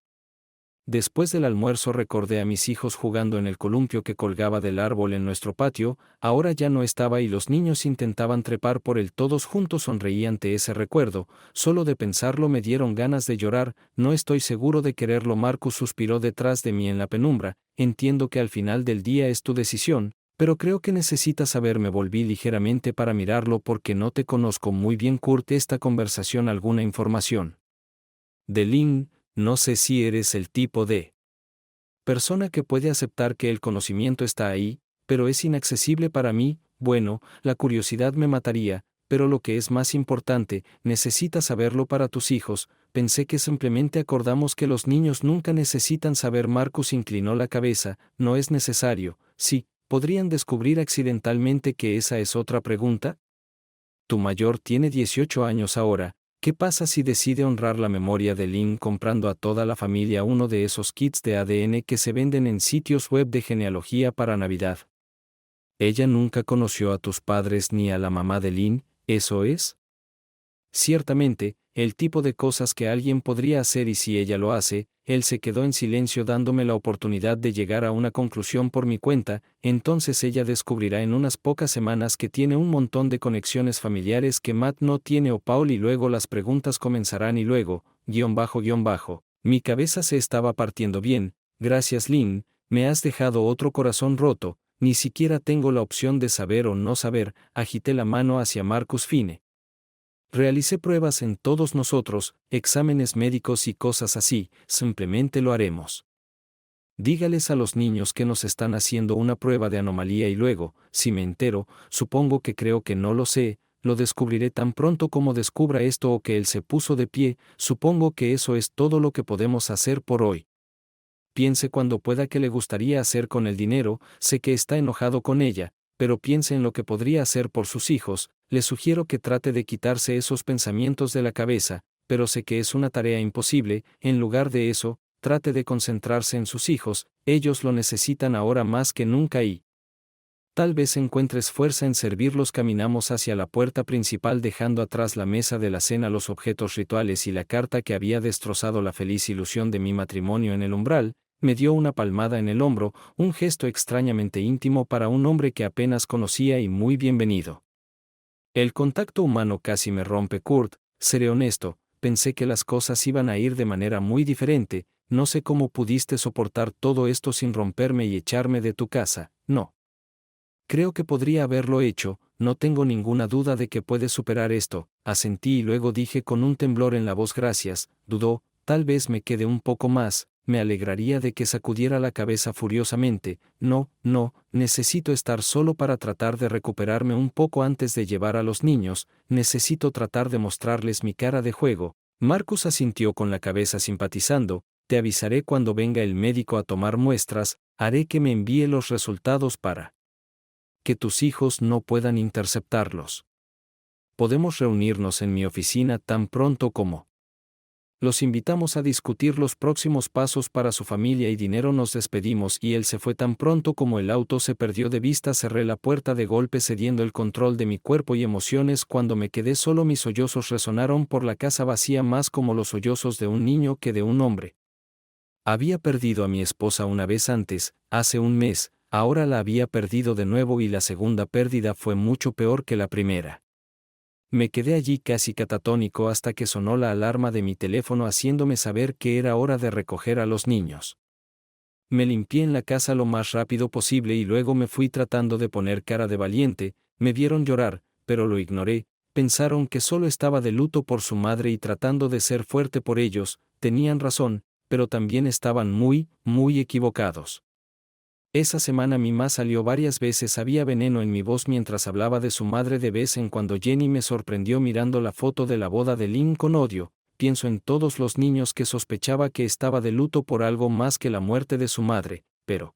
Después del almuerzo recordé a mis hijos jugando en el columpio que colgaba del árbol en nuestro patio. Ahora ya no estaba y los niños intentaban trepar por él. Todos juntos sonreí ante ese recuerdo. Solo de pensarlo me dieron ganas de llorar. No estoy seguro de quererlo. Marcus suspiró detrás de mí en la penumbra. Entiendo que al final del día es tu decisión, pero creo que necesitas saber. Me volví ligeramente para mirarlo. Porque no te conozco muy bien, Kurt. Esta conversación. ¿Alguna información de Lynn? No sé si eres el tipo de persona que puede aceptar que el conocimiento está ahí, pero es inaccesible para mí. Bueno, la curiosidad me mataría, pero lo que es más importante, necesitas saberlo para tus hijos. Pensé que simplemente acordamos que los niños nunca necesitan saber. Marcus inclinó la cabeza. No es necesario. Sí, podrían descubrir accidentalmente. ¿Que esa es otra pregunta? Tu mayor tiene 18 años ahora. ¿Qué pasa si decide honrar la memoria de Lynn comprando a toda la familia uno de esos kits de ADN que se venden en sitios web de genealogía para Navidad? Ella nunca conoció a tus padres ni a la mamá de Lynn, ¿eso es? Ciertamente, el tipo de cosas que alguien podría hacer. Y si ella lo hace. Él se quedó en silencio dándome la oportunidad de llegar a una conclusión por mi cuenta. Entonces ella descubrirá en unas pocas semanas que tiene un montón de conexiones familiares que Matt no tiene o Paul, y luego las preguntas comenzarán. Y luego, mi cabeza se estaba partiendo. Bien, gracias Lynn, me has dejado otro corazón roto. ni siquiera tengo la opción de saber o no saber, agité la mano hacia Marcus Fine. Realicé pruebas en todos nosotros, exámenes médicos y cosas así, simplemente lo haremos. Dígales a los niños que nos están haciendo una prueba de anomalía y luego, si me entero, supongo que creo que no lo sé, lo descubriré tan pronto como descubra esto o que él se puso de pie, supongo que eso es todo lo que podemos hacer por hoy. Piense cuando pueda qué le gustaría hacer con el dinero, sé que está enojado con ella, pero piense en lo que podría hacer por sus hijos, le sugiero que trate de quitarse esos pensamientos de la cabeza, pero sé que es una tarea imposible, en lugar de eso, trate de concentrarse en sus hijos, ellos lo necesitan ahora más que nunca y tal vez encuentres fuerza en servirlos. Caminamos hacia la puerta principal dejando atrás la mesa de la cena, los objetos rituales y la carta que había destrozado la feliz ilusión de mi matrimonio. En el umbral, me dio una palmada en el hombro, un gesto extrañamente íntimo para un hombre que apenas conocía y muy bienvenido. El contacto humano casi me rompe. Kurt, seré honesto, pensé que las cosas iban a ir de manera muy diferente, no sé cómo pudiste soportar todo esto sin romperme y echarme de tu casa, no. Creo que podría haberlo hecho, no tengo ninguna duda de que puedes superar esto, asentí y luego dije con un temblor en la voz gracias, dudó, tal vez me quede un poco más, me alegraría de que sacudiera la cabeza furiosamente, no, necesito estar solo para tratar de recuperarme un poco antes de llevar a los niños, necesito tratar de mostrarles mi cara de juego. Marcus asintió con la cabeza simpatizando, te avisaré cuando venga el médico a tomar muestras, haré que me envíe los resultados para que tus hijos no puedan interceptarlos. Podemos reunirnos en mi oficina tan pronto como los invitamos a discutir los próximos pasos para su familia y dinero. Nos despedimos y él se fue tan pronto como el auto se perdió de vista. Cerré la puerta de golpe cediendo el control de mi cuerpo y emociones. Cuando me quedé solo, mis sollozos resonaron por la casa vacía, más como los sollozos de un niño que de un hombre. Había perdido a mi esposa una vez antes, hace un mes, ahora la había perdido de nuevo y la segunda pérdida fue mucho peor que la primera. Me quedé allí casi catatónico hasta que sonó la alarma de mi teléfono haciéndome saber que era hora de recoger a los niños. Me limpié en la casa lo más rápido posible y luego me fui tratando de poner cara de valiente. Me vieron llorar, pero lo ignoré, pensaron que solo estaba de luto por su madre y tratando de ser fuerte por ellos. Tenían razón, pero también estaban muy equivocados. Esa semana mi mamá salió varias veces, había veneno en mi voz mientras hablaba de su madre. De vez en cuando Jenny me sorprendió mirando la foto de la boda de Lynn con odio. Pienso en todos los niños que sospechaba que estaba de luto por algo más que la muerte de su madre, pero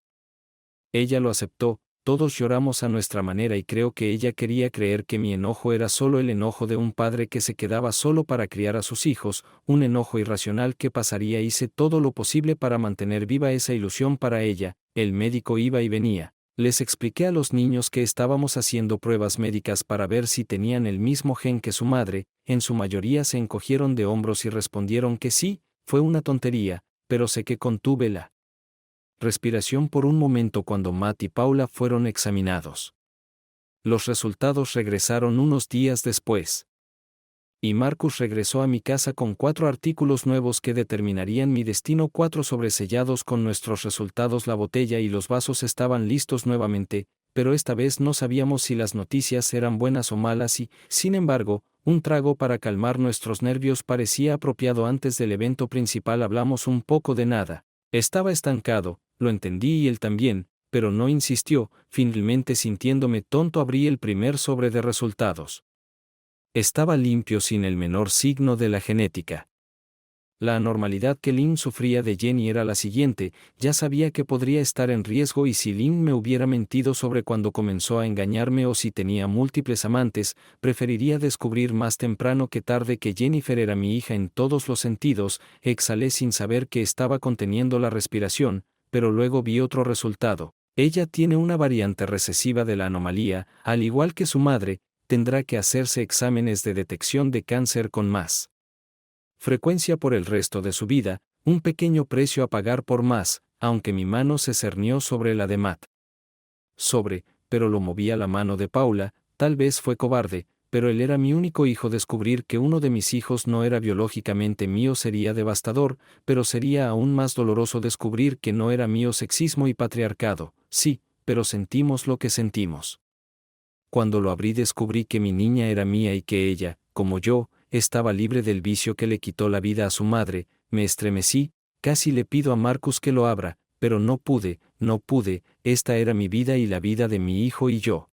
ella lo aceptó. Todos lloramos a nuestra manera y creo que ella quería creer que mi enojo era solo el enojo de un padre que se quedaba solo para criar a sus hijos, un enojo irracional que pasaría. Hice todo lo posible para mantener viva esa ilusión para ella. El médico iba y venía. Les expliqué a los niños que estábamos haciendo pruebas médicas para ver si tenían el mismo gen que su madre. En su mayoría se encogieron de hombros y respondieron que sí. Fue una tontería, pero sé que contuve la respiración por un momento cuando Matt y Paula fueron examinados. Los resultados regresaron unos días después. Y Marcus regresó a mi casa con 4 artículos nuevos que determinarían mi destino, 4 sobresellados con nuestros resultados. La botella y los vasos estaban listos nuevamente, pero esta vez no sabíamos si las noticias eran buenas o malas y, sin embargo, un trago para calmar nuestros nervios parecía apropiado antes del evento principal. Hablamos un poco de nada. Estaba estancado, lo entendí y él también, pero no insistió. Finalmente, sintiéndome tonto, abrí el primer sobre de resultados. Estaba limpio, sin el menor signo de la genética. La anormalidad que Lynn sufría de Jenny era la siguiente: ya sabía que podría estar en riesgo y si Lynn me hubiera mentido sobre cuándo comenzó a engañarme o si tenía múltiples amantes, preferiría descubrir más temprano que tarde que Jennifer era mi hija en todos los sentidos. Exhalé sin saber que estaba conteniendo la respiración, pero luego vi otro resultado. Ella tiene una variante recesiva de la anomalía, al igual que su madre. Tendrá que hacerse exámenes de detección de cáncer con más frecuencia por el resto de su vida, un pequeño precio a pagar por más, aunque mi mano se cernió sobre la de Matt. Pero lo movía la mano de Paula. Tal vez fue cobarde, pero él era mi único hijo. Descubrir que uno de mis hijos no era biológicamente mío sería devastador, pero sería aún más doloroso descubrir que no era mío. Sexismo y patriarcado. Sí, pero sentimos lo que sentimos. Cuando lo abrí descubrí que mi niña era mía y que ella, como yo, estaba libre del vicio que le quitó la vida a su madre. Me estremecí, casi le pido a Marcus que lo abra, pero no pude, esta era mi vida y la vida de mi hijo y yo.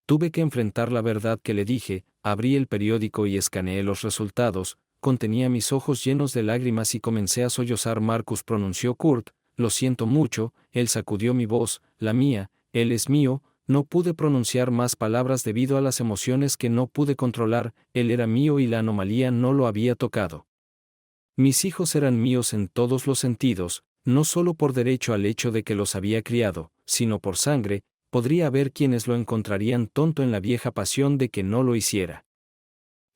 Tuve que enfrentar la verdad que le dije, abrí el periódico y escaneé los resultados, contenía mis ojos llenos de lágrimas y comencé a sollozar. Marcus pronunció Kurt, lo siento mucho, él sacudió mi voz, la mía, él es mío. No pude pronunciar más palabras debido a las emociones que no pude controlar, él era mío y la anomalía no lo había tocado. Mis hijos eran míos en todos los sentidos, no solo por derecho al hecho de que los había criado, sino por sangre. Podría haber quienes lo encontrarían tonto en la vieja pasión de que no lo hiciera.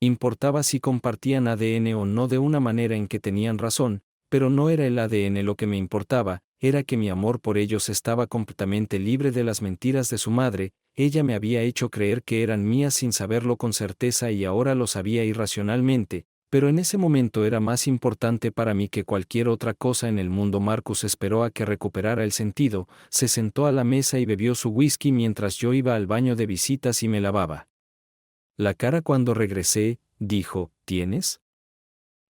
Importaba si compartían ADN o no de una manera en que tenían razón, pero no era el ADN lo que me importaba, era que mi amor por ellos estaba completamente libre de las mentiras de su madre. Ella me había hecho creer que eran mías sin saberlo con certeza y ahora lo sabía irracionalmente, pero en ese momento era más importante para mí que cualquier otra cosa en el mundo. Marcus esperó a que recuperara el sentido, se sentó a la mesa y bebió su whisky mientras yo iba al baño de visitas y me lavaba la cara cuando regresé. Dijo, ¿tienes?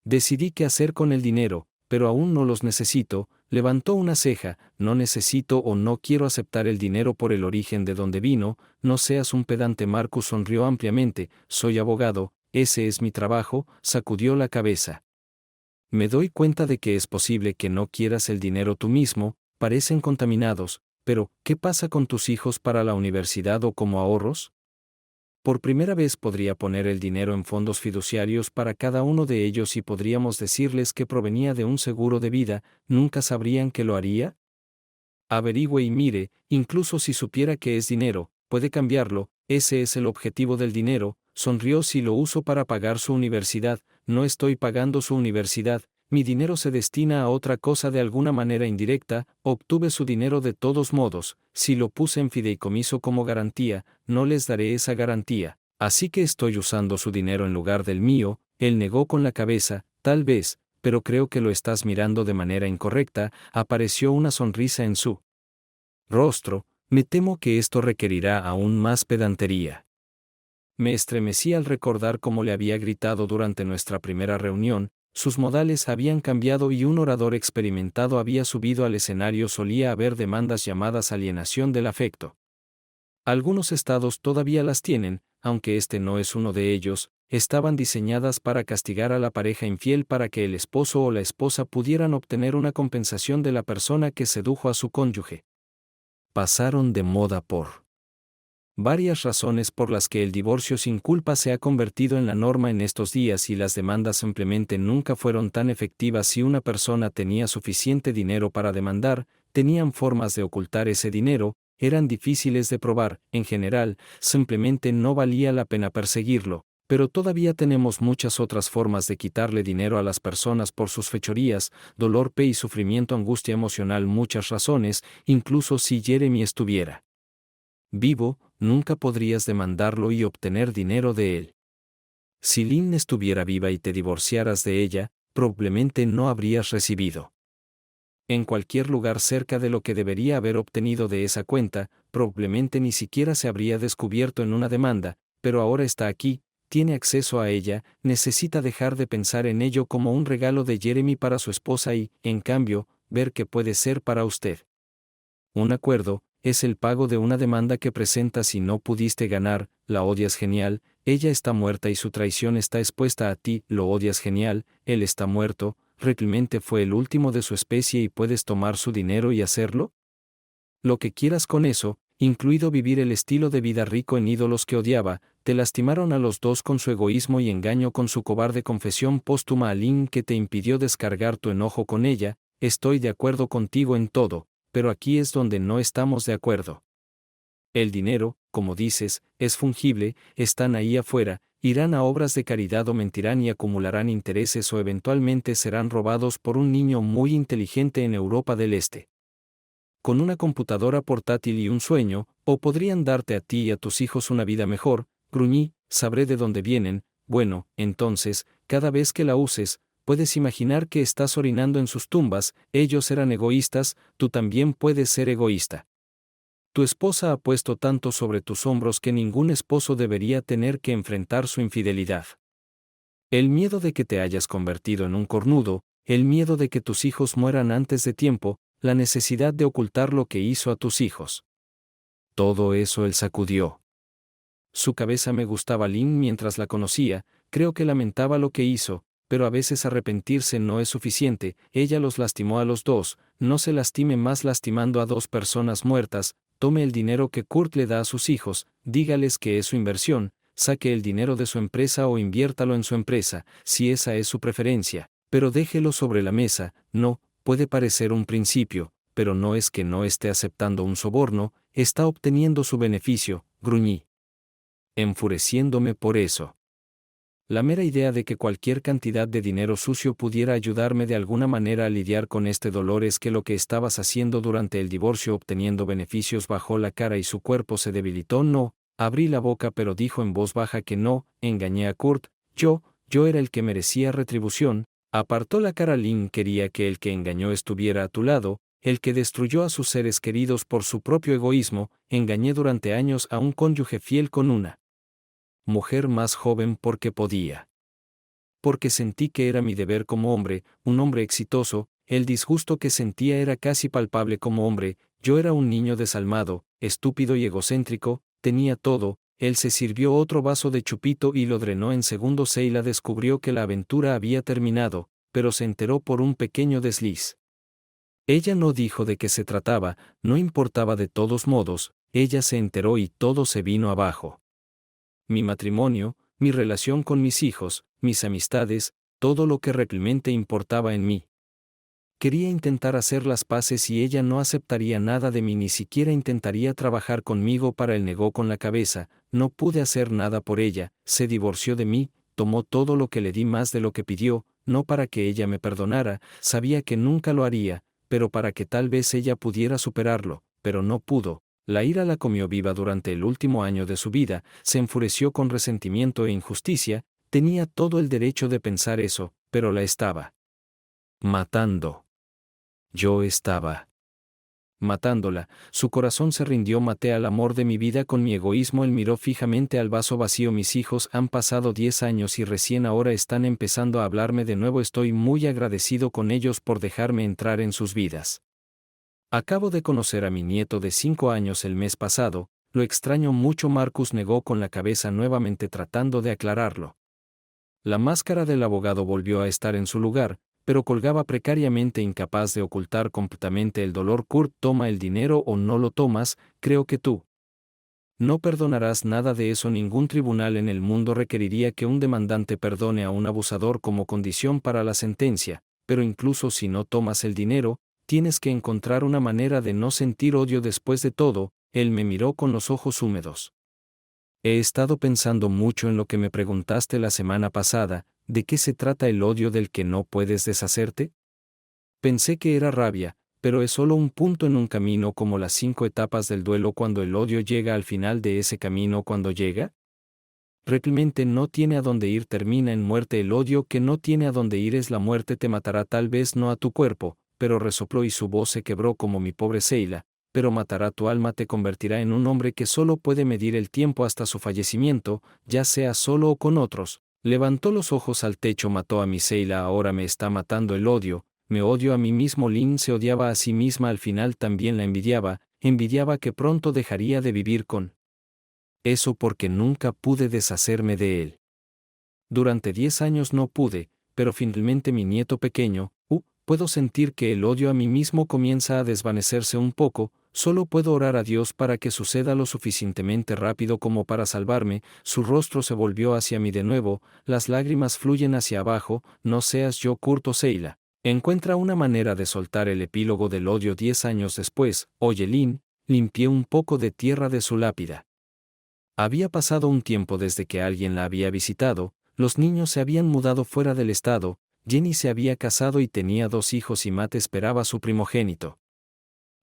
Decidí qué hacer con el dinero, pero aún no los necesito. Levantó una ceja, no necesito o no quiero aceptar el dinero por el origen de donde vino. No seas un pedante. Marcus sonrió ampliamente, soy abogado, ese es mi trabajo. Sacudió la cabeza. Me doy cuenta de que es posible que no quieras el dinero tú mismo, parecen contaminados, pero ¿qué pasa con tus hijos para la universidad o como ahorros? Por primera vez podría poner el dinero en fondos fiduciarios para cada uno de ellos y podríamos decirles que provenía de un seguro de vida. ¿Nunca sabrían que lo haría? Averigüe y mire, incluso si supiera que es dinero, puede cambiarlo. Ese es el objetivo del dinero. Sonrió. Si lo uso para pagar su universidad, no estoy pagando su universidad. Mi dinero se destina a otra cosa de alguna manera indirecta. Obtuve su dinero de todos modos. Si lo puse en fideicomiso como garantía, no les daré esa garantía. Así que estoy usando su dinero en lugar del mío. Él negó con la cabeza, tal vez, pero creo que lo estás mirando de manera incorrecta. Apareció una sonrisa en su rostro. Me temo que esto requerirá aún más pedantería. Me estremecí al recordar cómo le había gritado durante nuestra primera reunión. Sus modales habían cambiado y un orador experimentado había subido al escenario. Solía haber demandas llamadas alienación del afecto. Algunos estados todavía las tienen, aunque este no es uno de ellos. Estaban diseñadas para castigar a la pareja infiel para que el esposo o la esposa pudieran obtener una compensación de la persona que sedujo a su cónyuge. Pasaron de moda por varias razones por las que el divorcio sin culpa se ha convertido en la norma en estos días y las demandas simplemente nunca fueron tan efectivas. Si una persona tenía suficiente dinero para demandar, tenían formas de ocultar ese dinero, eran difíciles de probar. En general, simplemente no valía la pena perseguirlo, pero todavía tenemos muchas otras formas de quitarle dinero a las personas por sus fechorías, dolor, y sufrimiento, angustia emocional, muchas razones. Incluso si Jeremy estuviera vivo, nunca podrías demandarlo y obtener dinero de él. Si Lynn estuviera viva y te divorciaras de ella, probablemente no habrías recibido en cualquier lugar cerca de lo que debería haber obtenido de esa cuenta. Probablemente ni siquiera se habría descubierto en una demanda, pero ahora está aquí, tiene acceso a ella. Necesita dejar de pensar en ello como un regalo de Jeremy para su esposa y, en cambio, ver qué puede ser para usted. Un acuerdo es el pago de una demanda que presentas si no pudiste ganar. La odias, genial, ella está muerta y su traición está expuesta a ti. Lo odias, genial, él está muerto, realmente fue el último de su especie y puedes tomar su dinero y hacerlo lo que quieras con eso, incluido vivir el estilo de vida rico en ídolos que odiaba. Te lastimaron a los dos con su egoísmo y engaño, con su cobarde confesión póstuma a Lynn que te impidió descargar tu enojo con ella. Estoy de acuerdo contigo en todo, pero aquí es donde no estamos de acuerdo. El dinero, como dices, es fungible. Están ahí afuera, irán a obras de caridad o mentirán y acumularán intereses o eventualmente serán robados por un niño muy inteligente en Europa del Este. Con una computadora portátil y un sueño, o podrían darte a ti y a tus hijos una vida mejor. Gruñí, sabré de dónde vienen. Bueno, entonces, cada vez que la uses, puedes imaginar que estás orinando en sus tumbas. Ellos eran egoístas, tú también puedes ser egoísta. Tu esposa ha puesto tanto sobre tus hombros que ningún esposo debería tener que enfrentar su infidelidad. El miedo de que te hayas convertido en un cornudo, el miedo de que tus hijos mueran antes de tiempo, la necesidad de ocultar lo que hizo a tus hijos. Todo eso él sacudió. Su cabeza me gustaba Lynn mientras la conocía, creo que lamentaba lo que hizo, pero a veces arrepentirse no es suficiente, ella los lastimó a los dos, no se lastime más lastimando a dos personas muertas, tome el dinero que Kurt le da a sus hijos, dígales que es su inversión, saque el dinero de su empresa o inviértalo en su empresa, si esa es su preferencia, pero déjelo sobre la mesa, no, puede parecer un principio, pero no es que no esté aceptando un soborno, está obteniendo su beneficio, gruñí, enfureciéndome por eso. La mera idea de que cualquier cantidad de dinero sucio pudiera ayudarme de alguna manera a lidiar con este dolor es que lo que estabas haciendo durante el divorcio obteniendo beneficios bajó la cara y su cuerpo se debilitó. No, abrí la boca pero dijo en voz baja que no, engañé a Kurt, yo era el que merecía retribución, apartó la cara. Lynn quería que el que engañó estuviera a tu lado, el que destruyó a sus seres queridos por su propio egoísmo, engañé durante años a un cónyuge fiel con una mujer más joven porque podía. Porque sentí que era mi deber como hombre, un hombre exitoso, el disgusto que sentía era casi palpable como hombre, yo era un niño desalmado, estúpido y egocéntrico, tenía todo, él se sirvió otro vaso de chupito y lo drenó en segundos. Seila descubrió que la aventura había terminado, pero se enteró por un pequeño desliz. Ella no dijo de qué se trataba, no importaba de todos modos, ella se enteró y todo se vino abajo. Mi matrimonio, mi relación con mis hijos, mis amistades, todo lo que realmente importaba en mí. Quería intentar hacer las paces y ella no aceptaría nada de mí, ni siquiera intentaría trabajar conmigo. Para él negó con la cabeza, no pude hacer nada por ella, se divorció de mí, tomó todo lo que le di más de lo que pidió, no para que ella me perdonara, sabía que nunca lo haría, pero para que tal vez ella pudiera superarlo, pero no pudo. La ira la comió viva durante el último año de su vida, se enfureció con resentimiento e injusticia, tenía todo el derecho de pensar eso, pero la estaba matando. Yo estaba matándola, su corazón se rindió. Maté al amor de mi vida con mi egoísmo. Él miró fijamente al vaso vacío. Mis hijos han pasado 10 años y recién ahora están empezando a hablarme de nuevo. Estoy muy agradecido con ellos por dejarme entrar en sus vidas. Acabo de conocer a mi nieto de 5 años el mes pasado, lo extraño mucho. Marcus negó con la cabeza nuevamente tratando de aclararlo. La máscara del abogado volvió a estar en su lugar, pero colgaba precariamente, incapaz de ocultar completamente el dolor. Kurt, toma el dinero o no lo tomas, creo que tú no perdonarás nada de eso. Ningún tribunal en el mundo requeriría que un demandante perdone a un abusador como condición para la sentencia, pero incluso si no tomas el dinero, tienes que encontrar una manera de no sentir odio después de todo. Él me miró con los ojos húmedos. He estado pensando mucho en lo que me preguntaste la semana pasada, ¿de qué se trata el odio del que no puedes deshacerte? Pensé que era rabia, pero es solo un punto en un camino, como las 5 etapas del duelo. Cuando el odio llega al final de ese camino, cuando llega, realmente no tiene a dónde ir, termina en muerte. El odio que no tiene a dónde ir es la muerte. Te matará, tal vez no a tu cuerpo, pero resopló y su voz se quebró como mi pobre Seila, pero matará tu alma. Te convertirá en un hombre que solo puede medir el tiempo hasta su fallecimiento, ya sea solo o con otros. Levantó los ojos al techo. Mató a mi Seila, ahora me está matando el odio, me odio a mí mismo. Lynn se odiaba a sí misma, al final también la envidiaba que pronto dejaría de vivir con eso porque nunca pude deshacerme de él. Durante 10 años no pude, pero finalmente mi nieto pequeño, puedo sentir que el odio a mí mismo comienza a desvanecerse un poco. Solo puedo orar a Dios para que suceda lo suficientemente rápido como para salvarme. Su rostro se volvió hacia mí de nuevo, las lágrimas fluyen hacia abajo. No seas yo, Kurt o Seila. Encuentra una manera de soltar el epílogo del odio. 10 años después, oye Lynn, limpié un poco de tierra de su lápida. Había pasado un tiempo desde que alguien la había visitado, los niños se habían mudado fuera del estado, Jenny se había casado y tenía 2 hijos y Matt esperaba su primogénito.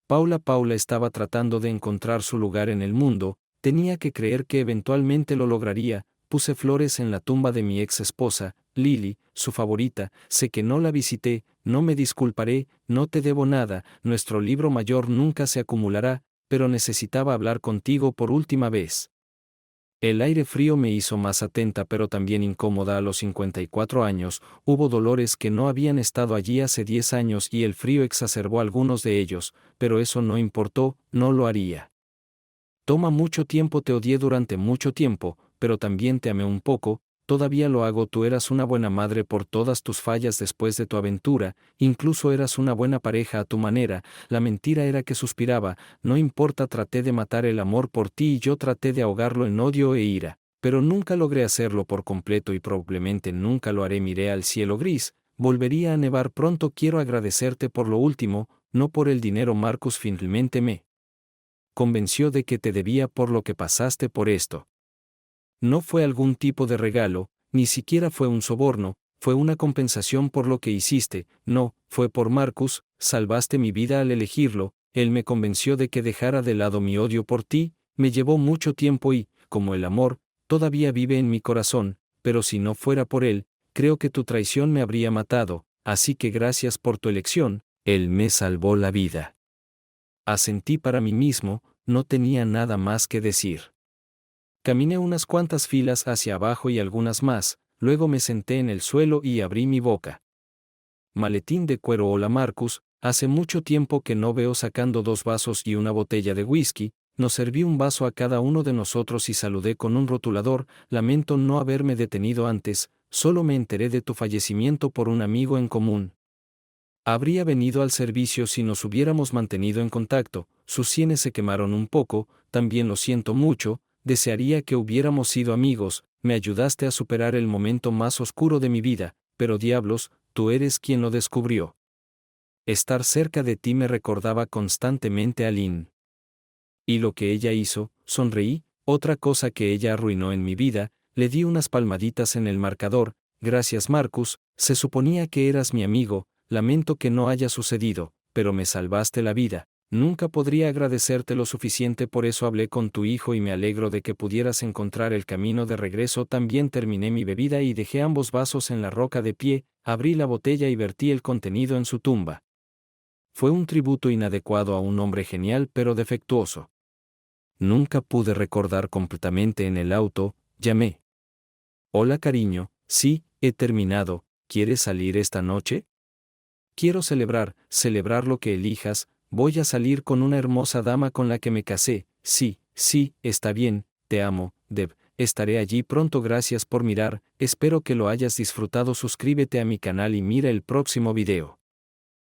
Paula estaba tratando de encontrar su lugar en el mundo, tenía que creer que eventualmente lo lograría. Puse flores en la tumba de mi ex esposa, Lily, su favorita. Sé que no la visité, no me disculparé, no te debo nada, nuestro libro mayor nunca se acumulará, pero necesitaba hablar contigo por última vez. El aire frío me hizo más atenta pero también incómoda a los 54 años, hubo dolores que no habían estado allí hace 10 años y el frío exacerbó algunos de ellos, pero eso no importó, no lo haría. Toma mucho tiempo, te odié durante mucho tiempo, pero también te amé un poco, todavía lo hago, tú eras una buena madre por todas tus fallas después de tu aventura, incluso eras una buena pareja a tu manera, la mentira era que suspiraba, no importa, traté de matar el amor por ti y yo traté de ahogarlo en odio e ira, pero nunca logré hacerlo por completo y probablemente nunca lo haré, miré al cielo gris, volvería a nevar pronto, quiero agradecerte por lo último, no por el dinero, Marcus finalmente me convenció de que te debía por lo que pasaste por esto. No fue algún tipo de regalo, ni siquiera fue un soborno, fue una compensación por lo que hiciste, no, fue por Marcus, salvaste mi vida al elegirlo, él me convenció de que dejara de lado mi odio por ti, me llevó mucho tiempo y, como el amor, todavía vive en mi corazón, pero si no fuera por él, creo que tu traición me habría matado, así que gracias por tu elección, él me salvó la vida. Asentí para mí mismo, no tenía nada más que decir. Caminé unas cuantas filas hacia abajo y algunas más, luego me senté en el suelo y abrí mi boca. Maletín de cuero, hola Marcus, hace mucho tiempo que no veo, sacando 2 vasos y una botella de whisky, nos serví un vaso a cada uno de nosotros y saludé con un rotulador, lamento no haberme detenido antes, solo me enteré de tu fallecimiento por un amigo en común. Habría venido al servicio si nos hubiéramos mantenido en contacto, sus sienes se quemaron un poco, también lo siento mucho, desearía que hubiéramos sido amigos, me ayudaste a superar el momento más oscuro de mi vida, pero diablos, tú eres quien lo descubrió. Estar cerca de ti me recordaba constantemente a Lynn. Y lo que ella hizo, sonreí, otra cosa que ella arruinó en mi vida, le di unas palmaditas en el marcador, gracias Marcus, se suponía que eras mi amigo, lamento que no haya sucedido, pero me salvaste la vida, nunca podría agradecerte lo suficiente, por eso hablé con tu hijo y me alegro de que pudieras encontrar el camino de regreso, también terminé mi bebida y dejé ambos vasos en la roca de pie, abrí la botella y vertí el contenido en su tumba. Fue un tributo inadecuado a un hombre genial pero defectuoso. Nunca pude recordar completamente en el auto, llamé. Hola cariño, sí, he terminado, ¿quieres salir esta noche? Quiero celebrar lo que elijas, voy a salir con una hermosa dama con la que me casé, sí, está bien, te amo, Deb, estaré allí pronto, gracias por mirar, espero que lo hayas disfrutado, suscríbete a mi canal y mira el próximo video.